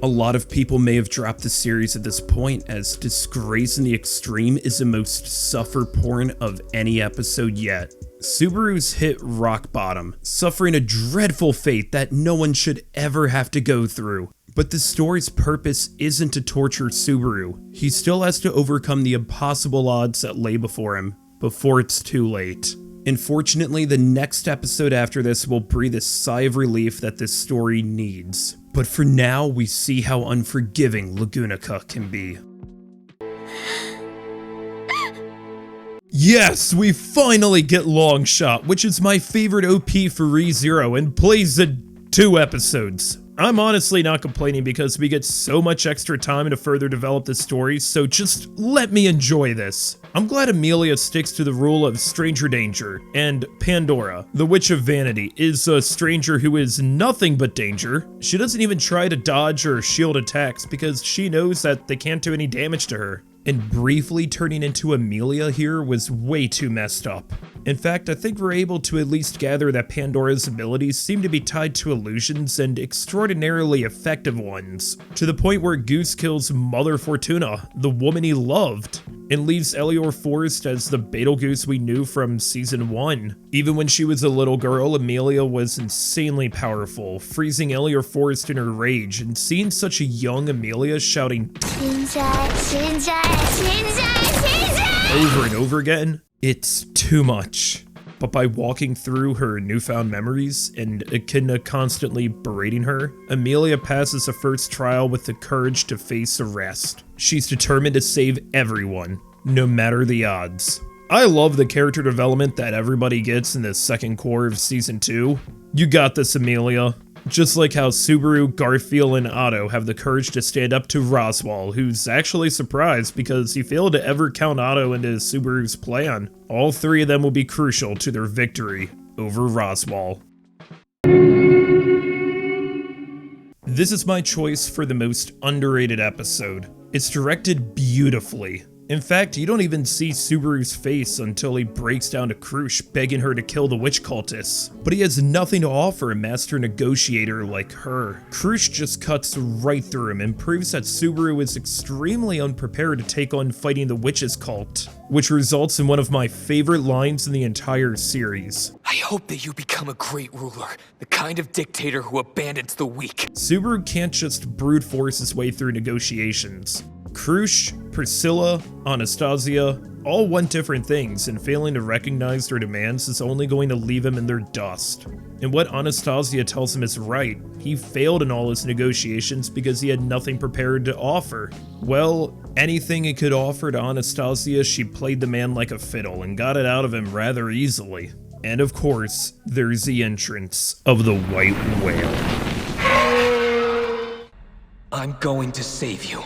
A lot of people may have dropped the series at this point, as Disgrace in the Extreme is the most suffer porn of any episode yet. Subaru's hit rock bottom, suffering a dreadful fate that no one should ever have to go through. But the story's purpose isn't to torture Subaru. He still has to overcome the impossible odds that lay before him, before it's too late. Unfortunately, the next episode after this will breathe a sigh of relief that this story needs. But for now, we see how unforgiving Lagunica can be. Yes, we finally get Longshot, which is my favorite OP for ReZero and plays in 2 episodes. I'm honestly not complaining because we get so much extra time to further develop the story, so just let me enjoy this. I'm glad Amelia sticks to the rule of stranger danger, and Pandora, the Witch of Vanity, is a stranger who is nothing but danger. She doesn't even try to dodge or shield attacks because she knows that they can't do any damage to her. And briefly turning into Amelia here was way too messed up. In fact, I think we're able to at least gather that Pandora's abilities seem to be tied to illusions and extraordinarily effective ones, to the point where Goose kills Mother Fortuna, the woman he loved, and leaves Elior Forrest as the Betelgeuse we knew from Season 1. Even when she was a little girl, Amelia was insanely powerful, freezing Elior Forrest in her rage, and seeing such a young Amelia shouting over and over again, it's too much. But by walking through her newfound memories and Echidna constantly berating her, Amelia passes the first trial with the courage to face arrest. She's determined to save everyone, no matter the odds. I love the character development that everybody gets in the second core of Season 2. You got this, Amelia. Just like how Subaru, Garfield, and Otto have the courage to stand up to Roswaal, who's actually surprised because he failed to ever count Otto into Subaru's plan. All 3 of them will be crucial to their victory over Roswaal. This is my choice for the most underrated episode. It's directed beautifully. In fact, you don't even see Subaru's face until he breaks down to Krush, begging her to kill the witch cultists. But he has nothing to offer a master negotiator like her. Krush just cuts right through him and proves that Subaru is extremely unprepared to take on fighting the witches cult, which results in one of my favorite lines in the entire series. I hope that you become a great ruler, the kind of dictator who abandons the weak. Subaru can't just brute force his way through negotiations. Krush, Priscilla, Anastasia, all want different things, and failing to recognize their demands is only going to leave him in their dust. And what Anastasia tells him is right. He failed in all his negotiations because he had nothing prepared to offer. Well, anything he could offer to Anastasia, she played the man like a fiddle and got it out of him rather easily. And of course, there's the entrance of the White Whale. I'm going to save you.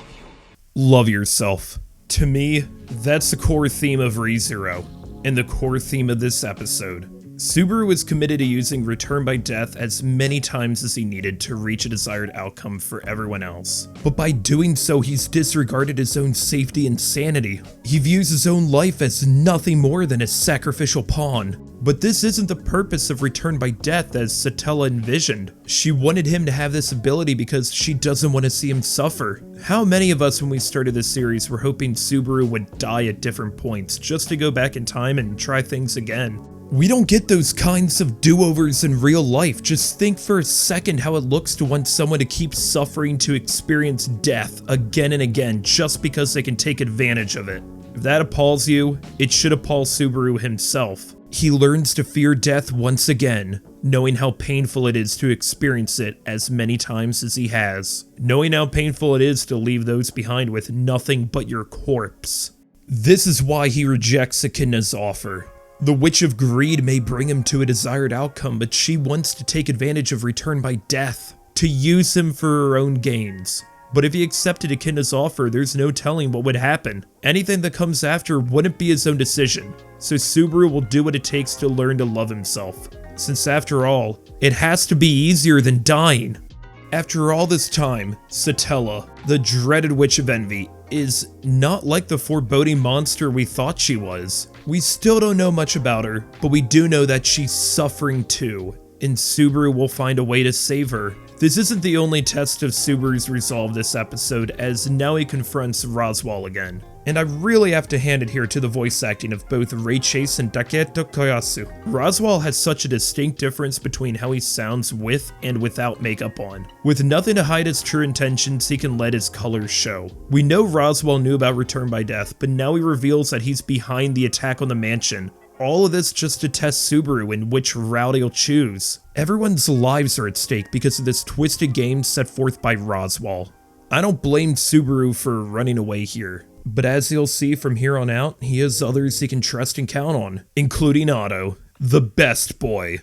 Love yourself. To me, that's the core theme of ReZero, and the core theme of this episode. Subaru was committed to using Return by Death as many times as he needed to reach a desired outcome for everyone else. But by doing so, he's disregarded his own safety and sanity. He views his own life as nothing more than a sacrificial pawn. But this isn't the purpose of Return by Death as Satella envisioned. She wanted him to have this ability because she doesn't want to see him suffer. How many of us when we started this series were hoping Subaru would die at different points just to go back in time and try things again? We don't get those kinds of do-overs in real life. Just think for a second how it looks to want someone to keep suffering to experience death again and again just because they can take advantage of it. If that appalls you, it should appall Subaru himself. He learns to fear death once again, knowing how painful it is to experience it as many times as he has. Knowing how painful it is to leave those behind with nothing but your corpse. This is why he rejects Echidna's offer. The Witch of Greed may bring him to a desired outcome, but she wants to take advantage of Return by Death, to use him for her own gains. But if he accepted Echidna's offer, there's no telling what would happen. Anything that comes after wouldn't be his own decision, so Subaru will do what it takes to learn to love himself. Since after all, it has to be easier than dying. After all this time, Satella, the dreaded Witch of Envy, is not like the foreboding monster we thought she was. We still don't know much about her, but we do know that she's suffering too, and Subaru will find a way to save her. This isn't the only test of Subaru's resolve this episode, as now he confronts Roswaal again. And I really have to hand it here to the voice acting of both Ray Chase and Taketo Koyasu. Roswaal has such a distinct difference between how he sounds with and without makeup on. With nothing to hide his true intentions, he can let his colors show. We know Roswaal knew about Return by Death, but now he reveals that he's behind the attack on the mansion. All of this just to test Subaru and which route he'll choose. Everyone's lives are at stake because of this twisted game set forth by Roswaal. I don't blame Subaru for running away here. But as you'll see from here on out, he has others he can trust and count on, including Otto, the best boy.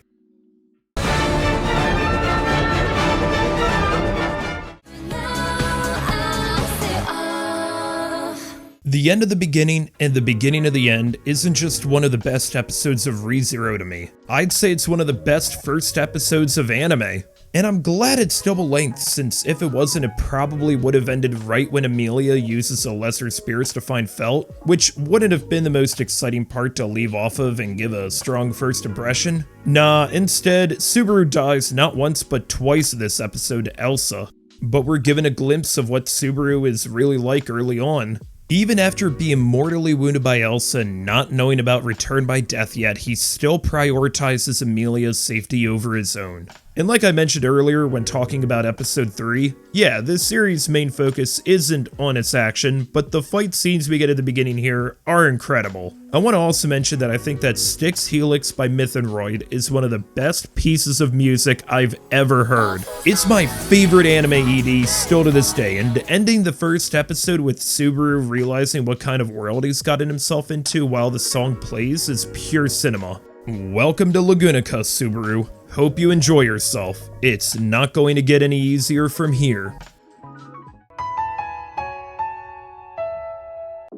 The end of the beginning and the beginning of the end isn't just one of the best episodes of ReZero to me. I'd say it's one of the best first episodes of anime. And I'm glad it's double length, since if it wasn't, it probably would have ended right when Emilia uses the lesser spirits to find Felt, which wouldn't have been the most exciting part to leave off of and give a strong first impression. Nah, instead, Subaru dies not once but twice this episode to Elsa. But we're given a glimpse of what Subaru is really like early on. Even after being mortally wounded by Elsa and not knowing about Return by Death yet, he still prioritizes Emilia's safety over his own. And like I mentioned earlier when talking about episode 3, yeah, this series' main focus isn't on its action, but the fight scenes we get at the beginning here are incredible. I want to also mention that I think that Styx Helix by Mythonroid is one of the best pieces of music I've ever heard. It's my favorite anime ED still to this day, and ending the first episode with Subaru realizing what kind of world he's gotten himself into while the song plays is pure cinema. Welcome to Lagunica, Subaru. Hope you enjoy yourself. It's not going to get any easier from here.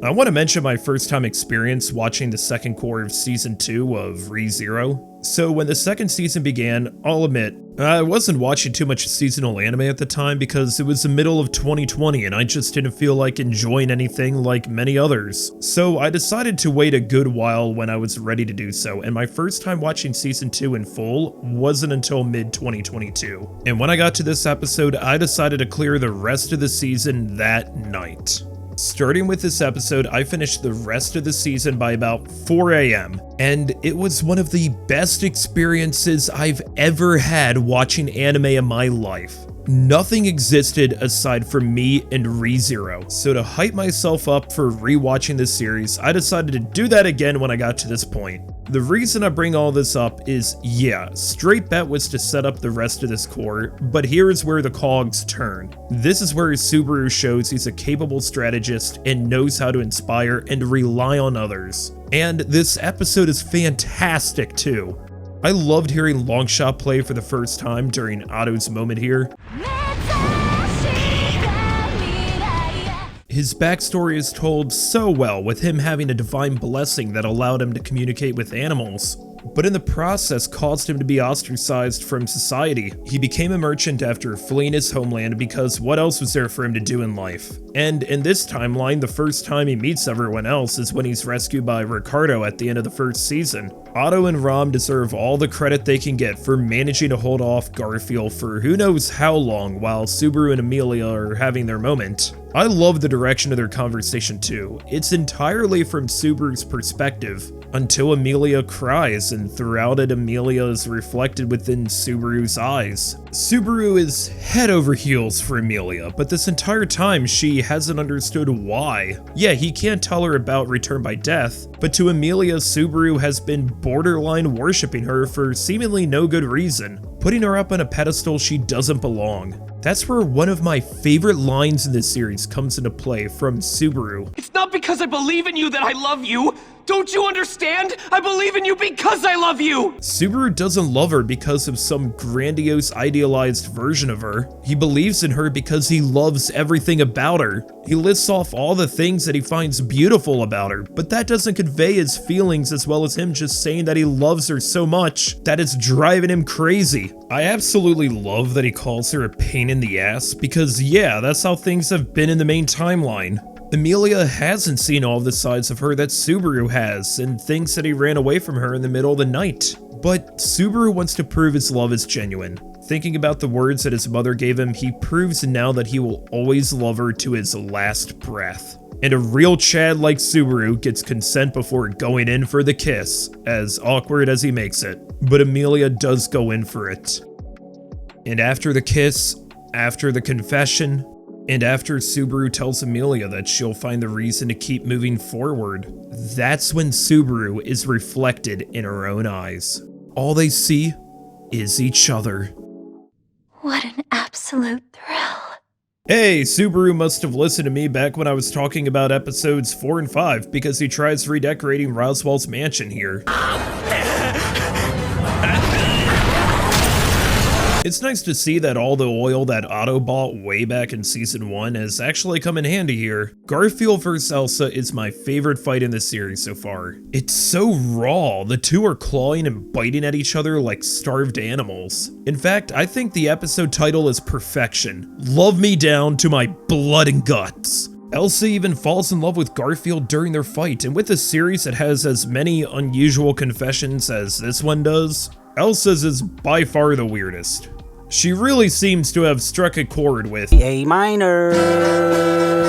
I want to mention my first time experience watching the second core of Season 2 of ReZero. So when the second season began, I'll admit, I wasn't watching too much seasonal anime at the time because it was the middle of 2020 and I just didn't feel like enjoying anything like many others. So I decided to wait a good while when I was ready to do so, and my first time watching Season 2 in full wasn't until mid-2022. And when I got to this episode, I decided to clear the rest of the season that night. Starting with this episode, I finished the rest of the season by about 4 AM, and it was one of the best experiences I've ever had watching anime in my life. Nothing existed aside from me and ReZero, so to hype myself up for rewatching this series, I decided to do that again when I got to this point. The reason I bring all this up is, yeah, straight bet was to set up the rest of this core, but here is where the cogs turn. This is where Subaru shows he's a capable strategist and knows how to inspire and rely on others. And this episode is fantastic too. I loved hearing Longshot play for the first time during Otto's moment here. His backstory is told so well, with him having a divine blessing that allowed him to communicate with animals, but in the process caused him to be ostracized from society. He became a merchant after fleeing his homeland because what else was there for him to do in life? And in this timeline, the first time he meets everyone else is when he's rescued by Ricardo at the end of the first season. Otto and Rom deserve all the credit they can get for managing to hold off Garfield for who knows how long while Subaru and Emilia are having their moment. I love the direction of their conversation too. It's entirely from Subaru's perspective, until Emilia cries, and throughout it Emilia is reflected within Subaru's eyes. Subaru is head over heels for Emilia, but this entire time she hasn't understood why. Yeah, he can't tell her about Return by Death, but to Emilia, Subaru has been borderline worshipping her for seemingly no good reason, putting her up on a pedestal she doesn't belong. That's where one of my favorite lines in this series comes into play from Subaru. It's not because I believe in you that I love you! Don't you understand? I believe in you because I love you! Subaru doesn't love her because of some grandiose idealized version of her. He believes in her because he loves everything about her. He lists off all the things that he finds beautiful about her, but that doesn't convey his feelings as well as him just saying that he loves her so much that it's driving him crazy. I absolutely love that he calls her a pain in the ass because yeah, that's how things have been in the main timeline. Emilia hasn't seen all the sides of her that Subaru has, and thinks that he ran away from her in the middle of the night. But Subaru wants to prove his love is genuine. Thinking about the words that his mother gave him, he proves now that he will always love her to his last breath. And a real Chad like Subaru gets consent before going in for the kiss, as awkward as he makes it. But Emilia does go in for it. And after the kiss, after the confession, and after Subaru tells Emilia that she'll find the reason to keep moving forward, that's when Subaru is reflected in her own eyes. All they see is each other. What an absolute thrill. Hey, Subaru must have listened to me back when I was talking about episodes 4 and 5 because he tries redecorating Roswell's mansion here. It's nice to see that all the oil that Otto bought way back in season 1 has actually come in handy here. Garfield vs. Elsa is my favorite fight in the series so far. It's so raw, the two are clawing and biting at each other like starved animals. In fact, I think the episode title is perfection. Love me down to my blood and guts. Elsa even falls in love with Garfield during their fight, and with a series that has as many unusual confessions as this one does, Elsa's is by far the weirdest. She really seems to have struck a chord with A minor.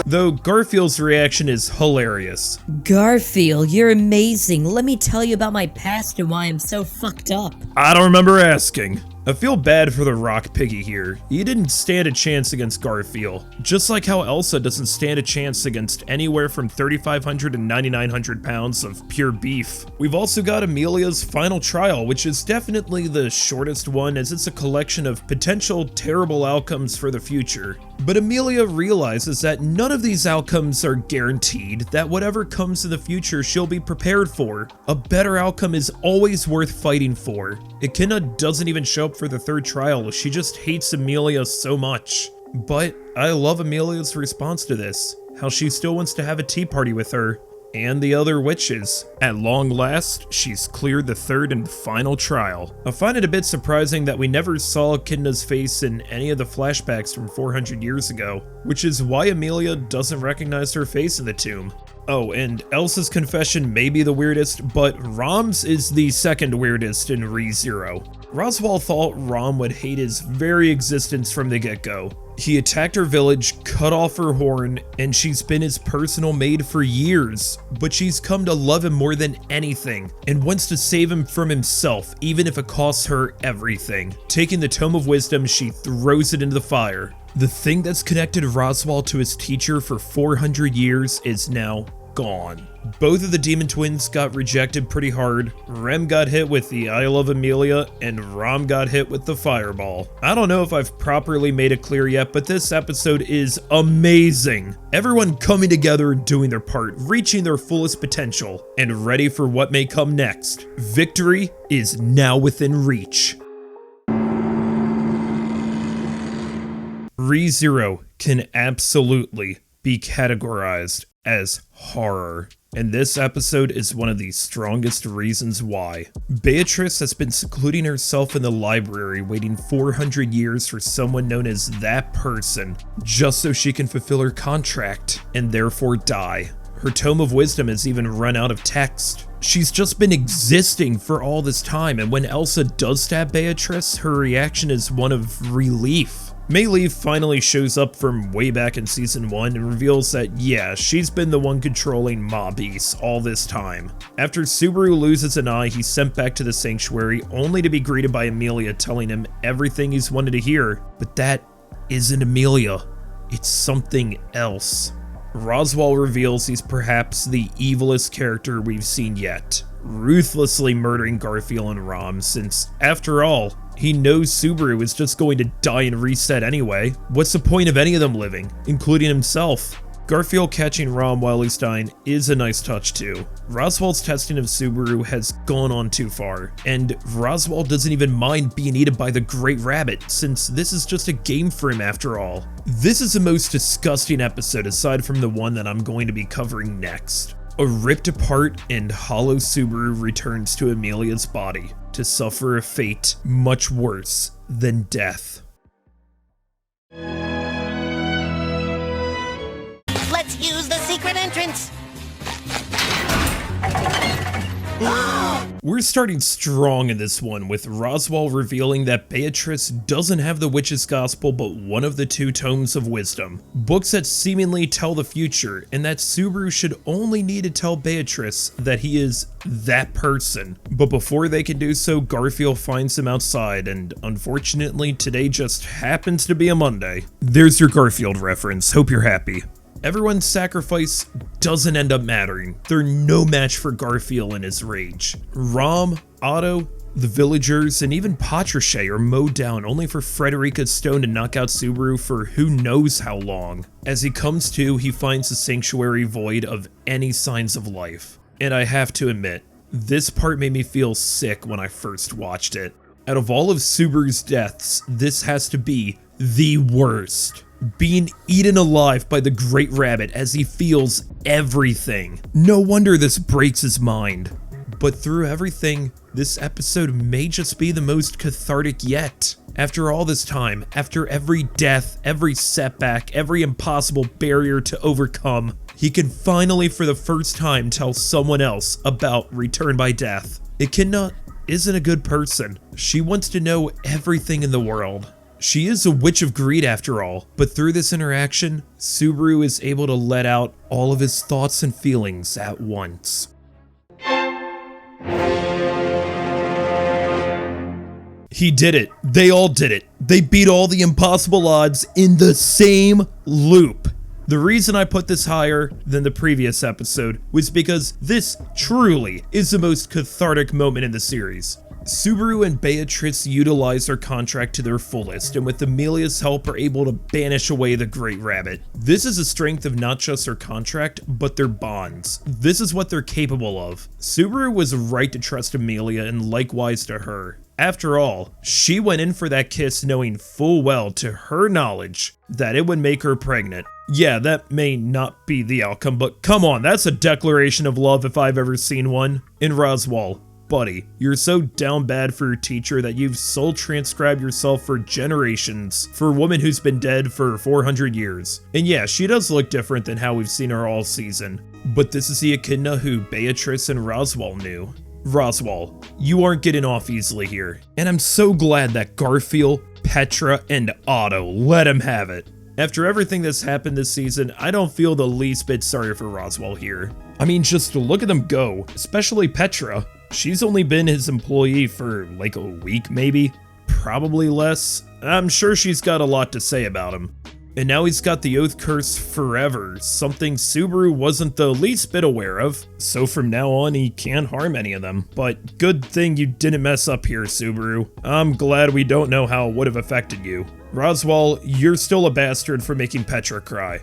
Though Garfield's reaction is hilarious. Garfield, you're amazing. Let me tell you about my past and why I'm so fucked up. I don't remember asking. I feel bad for the rock piggy here. He didn't stand a chance against Garfield, just like how Elsa doesn't stand a chance against anywhere from 3,500 to 9,900 pounds of pure beef. We've also got Amelia's final trial, which is definitely the shortest one as it's a collection of potential terrible outcomes for the future. But Amelia realizes that none of these outcomes are guaranteed, that whatever comes in the future she'll be prepared for. A better outcome is always worth fighting for. Echidna doesn't even show up for the third trial, she just hates Amelia so much. But I love Amelia's response to this, how she still wants to have a tea party with her and the other witches. At long last, she's cleared the third and final trial. I find it a bit surprising that we never saw Echidna's face in any of the flashbacks from 400 years ago, which is why Amelia doesn't recognize her face in the tomb. Oh, and Elsa's confession may be the weirdest, but Rom's is the second weirdest in ReZero. Roswell thought Rom would hate his very existence from the get-go. He attacked her village, cut off her horn, and she's been his personal maid for years. But she's come to love him more than anything, and wants to save him from himself, even if it costs her everything. Taking the Tome of Wisdom, she throws it into the fire. The thing that's connected Roswell to his teacher for 400 years is now gone. Both of the demon twins got rejected pretty hard. Rem got hit with the I Love Amelia, and Rom got hit with the fireball. I don't know if I've properly made it clear yet, but this episode is amazing. Everyone coming together and doing their part, reaching their fullest potential, and ready for what may come next. Victory is now within reach. ReZero can absolutely be categorized as horror, and this episode is one of the strongest reasons why. Beatrice has been secluding herself in the library, waiting 400 years for someone known as that person, just so she can fulfill her contract and therefore die. Her Tome of Wisdom has even run out of text. She's just been existing for all this time, and when Elsa does stab Beatrice, her reaction is one of relief. Mayleaf finally shows up from way back in season 1 and reveals that yeah, she's been the one controlling Ma Beast all this time. After Subaru loses an eye, he's sent back to the sanctuary only to be greeted by Amelia telling him everything he's wanted to hear. But that isn't Amelia, it's something else. Roswell reveals he's perhaps the evilest character we've seen yet, ruthlessly murdering Garfield and Rom since, after all, he knows Subaru is just going to die and reset anyway. What's the point of any of them living, including himself? Garfield catching Rom while he's dying is a nice touch too. Roswell's testing of Subaru has gone on too far, and Roswell doesn't even mind being eaten by the Great Rabbit, since this is just a game for him after all. This is the most disgusting episode aside from the one that I'm going to be covering next. A ripped apart and hollow Subaru returns to Amelia's body to suffer a fate much worse than death. Let's use the secret entrance! We're starting strong in this one, with Roswell revealing that Beatrice doesn't have the Witch's Gospel but one of the two Tomes of Wisdom, books that seemingly tell the future, and that Subaru should only need to tell Beatrice that he is that person. But before they can do so, Garfield finds him outside, and unfortunately today just happens to be a Monday. There's your Garfield reference, hope you're happy. Everyone's sacrifice doesn't end up mattering. They're no match for Garfield and his rage. Rom, Otto, the villagers, and even Patricia are mowed down only for Frederica Stone to knock out Subaru for who knows how long. As he comes to, he finds the sanctuary void of any signs of life. And I have to admit, this part made me feel sick when I first watched it. Out of all of Subaru's deaths, this has to be the worst. Being eaten alive by the Great Rabbit as he feels everything. No wonder this breaks his mind. But through everything, this episode may just be the most cathartic yet. After all this time, after every death, every setback, every impossible barrier to overcome, he can finally for the first time tell someone else about Return by Death. Echidna isn't a good person. She wants to know everything in the world. She is a witch of greed after all, but through this interaction, Subaru is able to let out all of his thoughts and feelings at once. He did it. They all did it. They beat all the impossible odds in the same loop. The reason I put this higher than the previous episode was because this truly is the most cathartic moment in the series. Subaru and Beatrice utilize their contract to their fullest, and with Amelia's help are able to banish away the Great Rabbit. This is a strength of not just their contract, but their bonds. This is what they're capable of. Subaru was right to trust Amelia and likewise to her. After all, she went in for that kiss knowing full well to her knowledge that it would make her pregnant. Yeah, that may not be the outcome, but come on, that's a declaration of love if I've ever seen one. In Roswell, buddy, you're so down bad for your teacher that you've soul transcribed yourself for generations for a woman who's been dead for 400 years. And yeah, she does look different than how we've seen her all season. But this is the Echidna who Beatrice and Roswell knew. Roswell, you aren't getting off easily here. And I'm so glad that Garfield, Petra, and Otto let him have it. After everything that's happened this season, I don't feel the least bit sorry for Roswell here. I mean, just look at them go, especially Petra. She's only been his employee for like a week maybe, probably less. I'm sure she's got a lot to say about him. And now he's got the Oath Curse forever, something Subaru wasn't the least bit aware of. So from now on, he can't harm any of them. But good thing you didn't mess up here, Subaru. I'm glad we don't know how it would have affected you. Roswell, you're still a bastard for making Petra cry.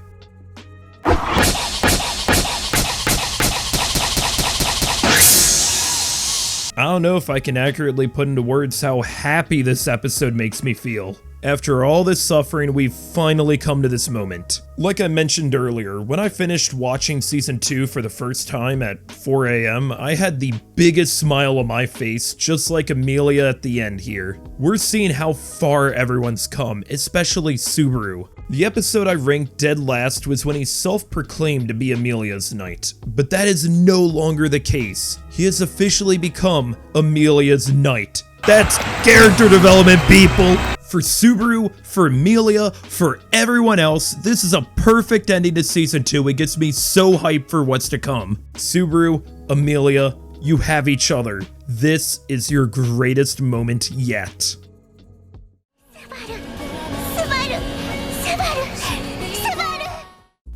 I don't know if I can accurately put into words how happy this episode makes me feel. After all this suffering, we've finally come to this moment. Like I mentioned earlier, when I finished watching Season 2 for the first time at 4 AM, I had the biggest smile on my face, just like Amelia at the end here. We're seeing how far everyone's come, especially Subaru. The episode I ranked dead last was when he self-proclaimed to be Amelia's knight, but that is no longer the case. He has officially become Amelia's knight. That's character development, people! For Subaru, for Amelia, for everyone else, this is a perfect ending to Season 2. It gets me so hyped for what's to come. Subaru, Amelia, you have each other. This is your greatest moment yet.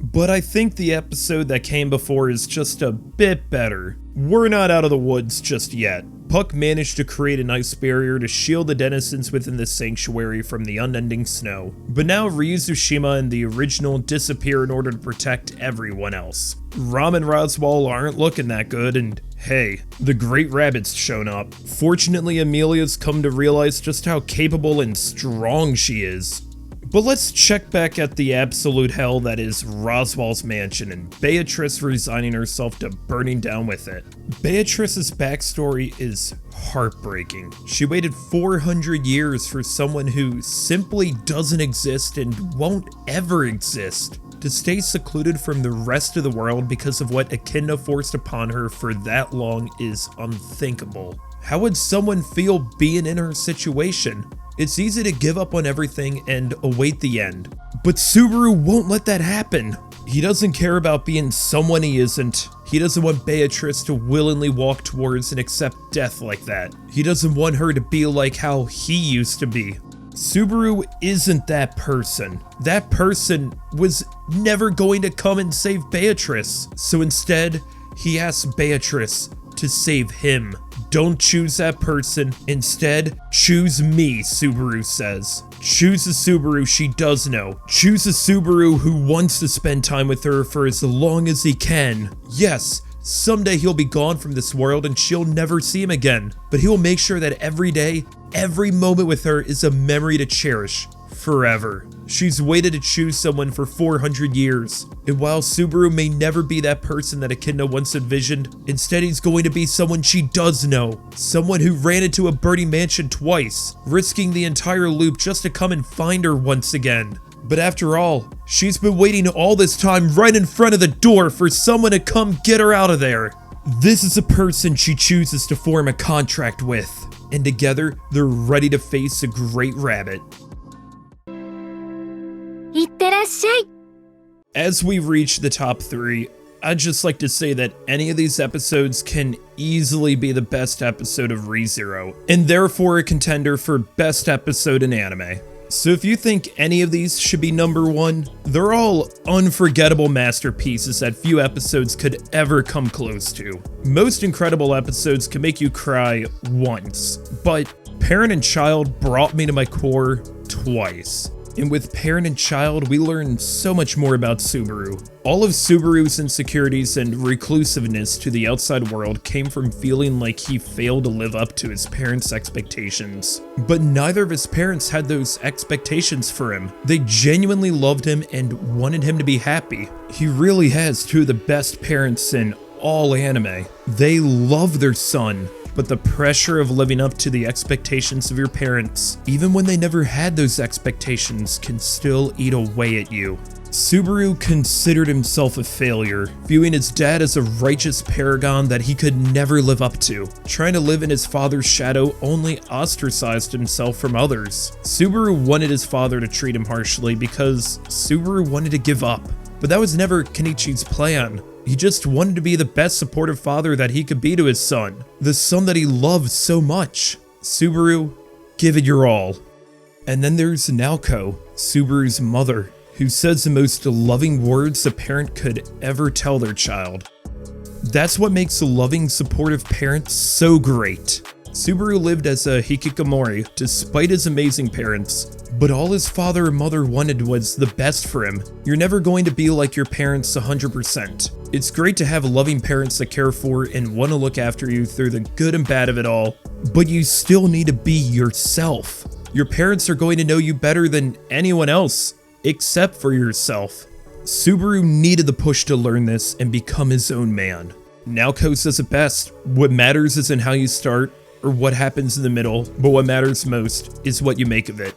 But I think the episode that came before is just a bit better. We're not out of the woods just yet. Puck managed to create an ice barrier to shield the denizens within the sanctuary from the unending snow. But now Ryuzushima and the original disappear in order to protect everyone else. Rom and Roswell aren't looking that good, and hey, the Great Rabbit's shown up. Fortunately, Amelia's come to realize just how capable and strong she is. But let's check back at the absolute hell that is Roswell's mansion and Beatrice resigning herself to burning down with it. Beatrice's backstory is heartbreaking. She waited 400 years for someone who simply doesn't exist and won't ever exist to stay secluded from the rest of the world because of what Echidna forced upon her for that long is unthinkable. How would someone feel being in her situation? It's easy to give up on everything and await the end. But Subaru won't let that happen. He doesn't care about being someone he isn't. He doesn't want Beatrice to willingly walk towards and accept death like that. He doesn't want her to be like how he used to be. Subaru isn't that person. That person was never going to come and save Beatrice. So instead, he asks Beatrice to save him. Don't choose that person. Instead, choose me, Subaru says. Choose a Subaru she does know. Choose a Subaru who wants to spend time with her for as long as he can. Yes, someday he'll be gone from this world and she'll never see him again. But he will make sure that every day, every moment with her is a memory to cherish forever. She's waited to choose someone for 400 years. And while Subaru may never be that person that Echidna once envisioned, instead he's going to be someone she does know. Someone who ran into a burning mansion twice, risking the entire loop just to come and find her once again. But after all, she's been waiting all this time right in front of the door for someone to come get her out of there. This is a person she chooses to form a contract with. And together, they're ready to face a great rabbit. As we reach the top 3, I'd just like to say that any of these episodes can easily be the best episode of ReZero, and therefore a contender for best episode in anime. So if you think any of these should be number 1, they're all unforgettable masterpieces that few episodes could ever come close to. Most incredible episodes can make you cry once, but Parent and Child brought me to my core twice. And with Parent and Child, we learn so much more about Subaru. All of Subaru's insecurities and reclusiveness to the outside world came from feeling like he failed to live up to his parents' expectations. But neither of his parents had those expectations for him. They genuinely loved him and wanted him to be happy. He really has two of the best parents in all anime. They love their son. But the pressure of living up to the expectations of your parents, even when they never had those expectations, can still eat away at you. Subaru considered himself a failure, viewing his dad as a righteous paragon that he could never live up to. Trying to live in his father's shadow only ostracized himself from others. Subaru wanted his father to treat him harshly because Subaru wanted to give up. But that was never Kenichi's plan. He just wanted to be the best supportive father that he could be to his son. The son that he loved so much. Subaru, give it your all. And then there's Naoko, Subaru's mother, who says the most loving words a parent could ever tell their child. That's what makes a loving, supportive parent so great. Subaru lived as a hikikomori despite his amazing parents, but all his father and mother wanted was the best for him. You're never going to be like your parents 100%. It's great to have loving parents that care for and want to look after you through the good and bad of it all, but you still need to be yourself. Your parents are going to know you better than anyone else, except for yourself. Subaru needed the push to learn this and become his own man. Naoko says it best, what matters isn't how you start or what happens in the middle, but what matters most is what you make of it,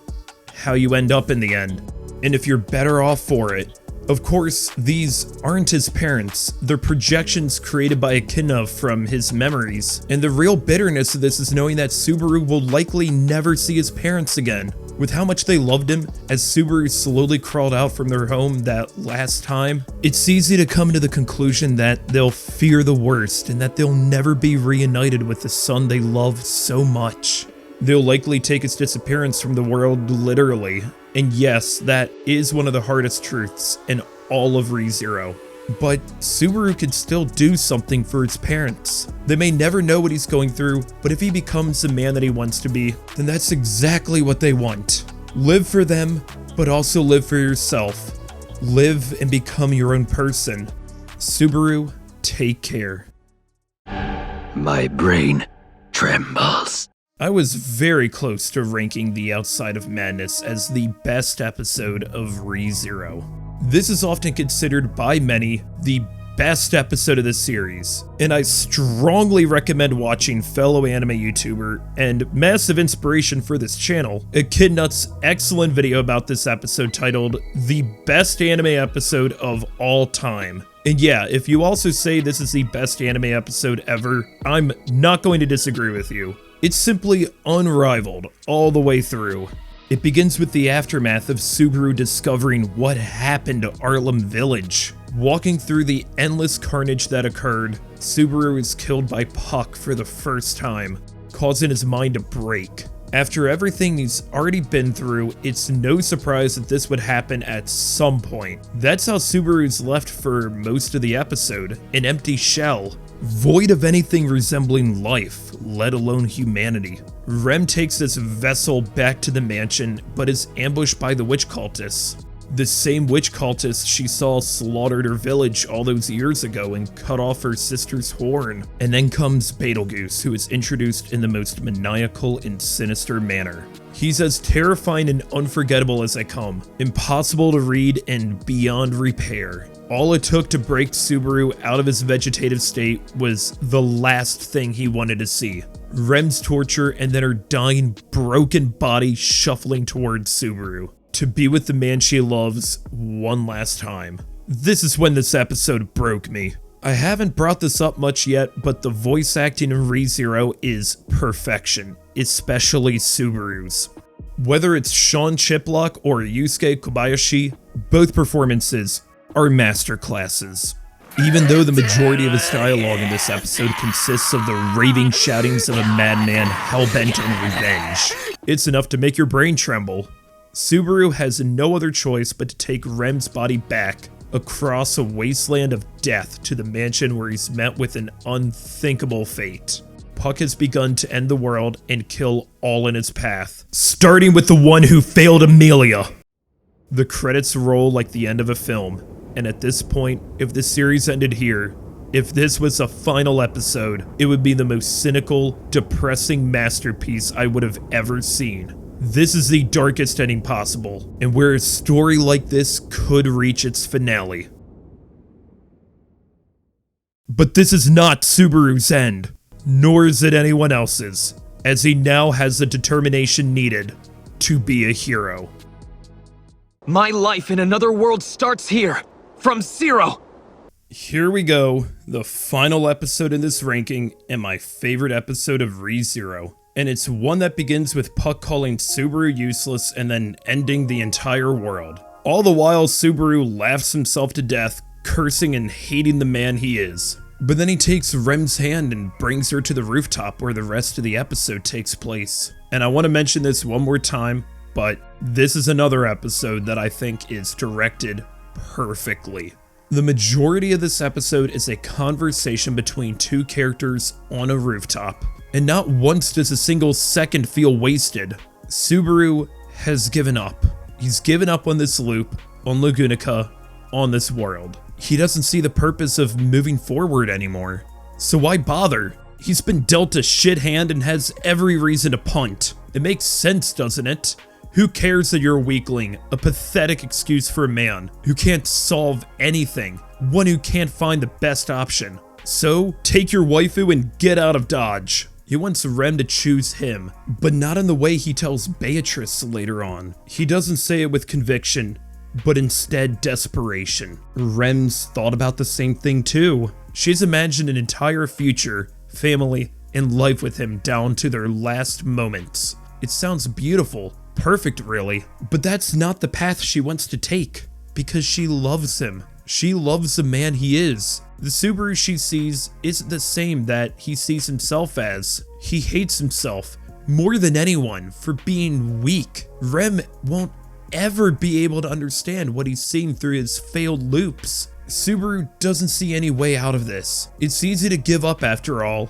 how you end up in the end, and if you're better off for it. Of course, these aren't his parents, they're projections created by Echidna from his memories, and the real bitterness of this is knowing that Subaru will likely never see his parents again. With how much they loved him, as Subaru slowly crawled out from their home that last time, it's easy to come to the conclusion that they'll fear the worst and that they'll never be reunited with the son they love so much. They'll likely take his disappearance from the world literally, and yes, that is one of the hardest truths in all of ReZero. But Subaru could still do something for his parents. They may never know what he's going through, but if he becomes the man that he wants to be, then that's exactly what they want. Live for them, but also live for yourself. Live and become your own person. Subaru, take care. My brain trembles. I was very close to ranking The Outside of Madness as the best episode of ReZero. This is often considered by many the best episode of the series, and I strongly recommend watching fellow anime YouTuber and massive inspiration for this channel, Echidna's excellent video about this episode titled The Best Anime Episode of All Time. And yeah, if you also say this is the best anime episode ever, I'm not going to disagree with you. It's simply unrivaled all the way through. It begins with the aftermath of Subaru discovering what happened to Arlem Village. Walking through the endless carnage that occurred, Subaru is killed by Puck for the first time, causing his mind to break. After everything he's already been through, it's no surprise that this would happen at some point. That's how Subaru's left for most of the episode, an empty shell, void of anything resembling life, let alone humanity. Rem takes this vessel back to the mansion, but is ambushed by the witch cultists. The same witch cultist she saw slaughtered her village all those years ago and cut off her sister's horn. And then comes Betelgeuse, who is introduced in the most maniacal and sinister manner. He's as terrifying and unforgettable as they come, impossible to read and beyond repair. All it took to break Subaru out of his vegetative state was the last thing he wanted to see. Rem's torture and then her dying, broken body shuffling towards Subaru to be with the man she loves one last time. This is when this episode broke me. I haven't brought this up much yet, but the voice acting in ReZero is perfection, especially Subaru's. Whether it's Sean Chiplock or Yusuke Kobayashi, both performances are masterclasses. Even though the majority of his dialogue in this episode consists of the raving shoutings of a madman hell-bent on revenge, it's enough to make your brain tremble. Subaru has no other choice but to take Rem's body back across a wasteland of death to the mansion where he's met with an unthinkable fate. Puck has begun to end the world and kill all in its path, starting with the one who failed Amelia. The credits roll like the end of a film, and at this point, if the series ended here, if this was a final episode, it would be the most cynical, depressing masterpiece I would have ever seen. This is the darkest ending possible, and where a story like this could reach its finale. But this is not Subaru's end, nor is it anyone else's, as he now has the determination needed to be a hero. My life in another world starts here, from zero. Here we go, the final episode in this ranking, and my favorite episode of ReZero. And it's one that begins with Puck calling Subaru useless and then ending the entire world. All the while, Subaru laughs himself to death, cursing and hating the man he is. But then he takes Rem's hand and brings her to the rooftop where the rest of the episode takes place. And I want to mention this one more time, but this is another episode that I think is directed perfectly. The majority of this episode is a conversation between two characters on a rooftop. And not once does a single second feel wasted. Subaru has given up. He's given up on this loop, on Lagunica, on this world. He doesn't see the purpose of moving forward anymore. So why bother? He's been dealt a shit hand and has every reason to punt. It makes sense, doesn't it? Who cares that you're a weakling, a pathetic excuse for a man who can't solve anything, one who can't find the best option? So, take your waifu and get out of Dodge. He wants Rem to choose him, but not in the way he tells Beatrice later on. He doesn't say it with conviction, but instead desperation. Rem's thought about the same thing too. She's imagined an entire future, family, and life with him down to their last moments. It sounds beautiful, perfect really, but that's not the path she wants to take, because she loves him. She loves the man he is. The Subaru she sees isn't the same that he sees himself as. He hates himself more than anyone for being weak. Rem won't ever be able to understand what he's seeing through his failed loops. Subaru doesn't see any way out of this. It's easy to give up after all,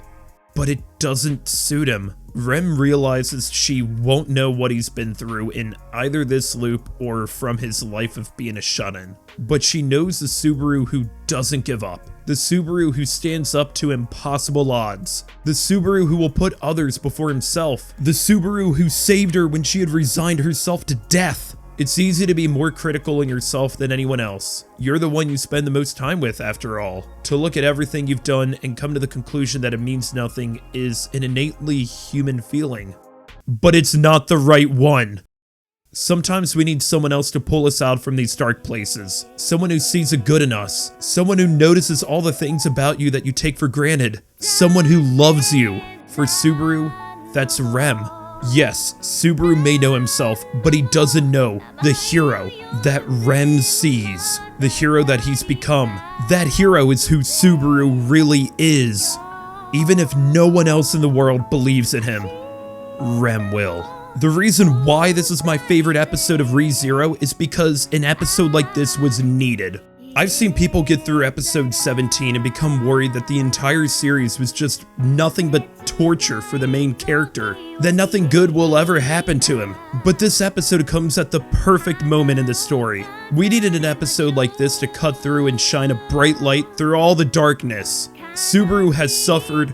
but it doesn't suit him. Rem realizes she won't know what he's been through in either this loop or from his life of being a shut-in. But she knows the Subaru who doesn't give up. The Subaru who stands up to impossible odds. The Subaru who will put others before himself. The Subaru who saved her when she had resigned herself to death. It's easy to be more critical in yourself than anyone else. You're the one you spend the most time with, after all. To look at everything you've done and come to the conclusion that it means nothing is an innately human feeling. But it's not the right one. Sometimes we need someone else to pull us out from these dark places. Someone who sees the good in us. Someone who notices all the things about you that you take for granted. Someone who loves you. For Subaru, that's Rem. Yes, Subaru may know himself, but he doesn't know the hero that Rem sees. The hero that he's become. That hero is who Subaru really is. Even if no one else in the world believes in him. Rem will. The reason why this is my favorite episode of ReZero is because an episode like this was needed. I've seen people get through episode 17 and become worried that the entire series was just nothing but torture for the main character, that nothing good will ever happen to him. But this episode comes at the perfect moment in the story. We needed an episode like this to cut through and shine a bright light through all the darkness. Subaru has suffered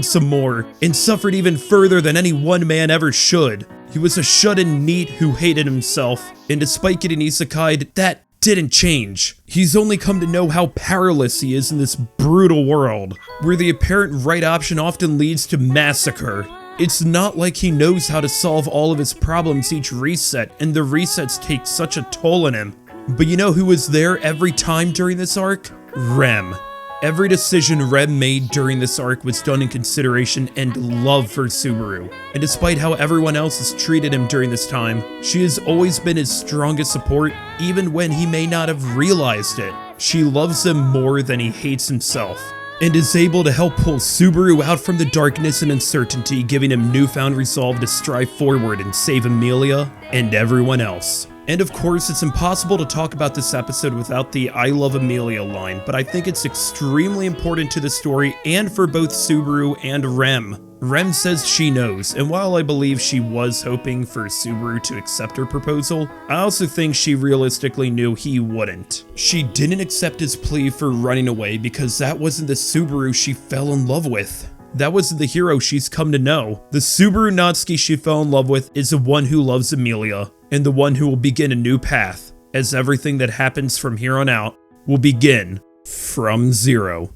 some more, and suffered even further than any one man ever should. He was a shut-in NEET who hated himself, and despite getting isekai'd, that didn't change. He's only come to know how powerless he is in this brutal world, where the apparent right option often leads to massacre. It's not like he knows how to solve all of his problems each reset, and the resets take such a toll on him. But you know who was there every time during this arc? Rem. Every decision Rem made during this arc was done in consideration and love for Subaru. And despite how everyone else has treated him during this time, she has always been his strongest support, even when he may not have realized it. She loves him more than he hates himself, and is able to help pull Subaru out from the darkness and uncertainty, giving him newfound resolve to strive forward and save Emilia and everyone else. And of course, it's impossible to talk about this episode without the I love Emilia line, but I think it's extremely important to the story and for both Subaru and Rem. Rem says she knows, and while I believe she was hoping for Subaru to accept her proposal, I also think she realistically knew he wouldn't. She didn't accept his plea for running away because that wasn't the Subaru she fell in love with. That wasn't the hero she's come to know. The Subaru Natsuki she fell in love with is the one who loves Emilia, and the one who will begin a new path, as everything that happens from here on out will begin from zero.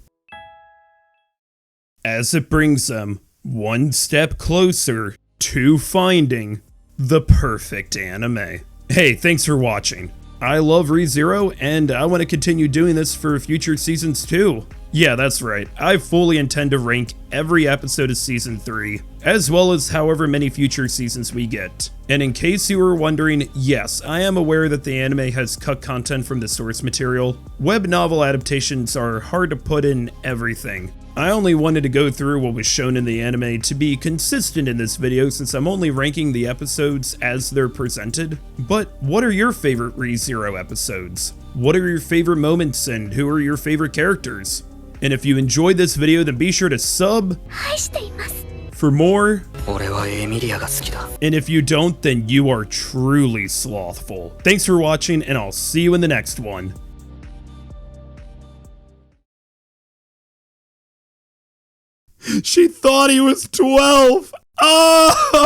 As it brings them one step closer to finding the perfect anime. Hey, thanks for watching. I love ReZero, and I want to continue doing this for future seasons too. Yeah, that's right. I fully intend to rank every episode of Season 3, as well as however many future seasons we get. And in case you were wondering, yes, I am aware that the anime has cut content from the source material. Web novel adaptations are hard to put in everything. I only wanted to go through what was shown in the anime to be consistent in this video since I'm only ranking the episodes as they're presented. But what are your favorite ReZero episodes? What are your favorite moments and who are your favorite characters? And if you enjoyed this video, then be sure to sub for more. And if you don't, then you are truly slothful. Thanks for watching, and I'll see you in the next one. She thought he was 12! Oh!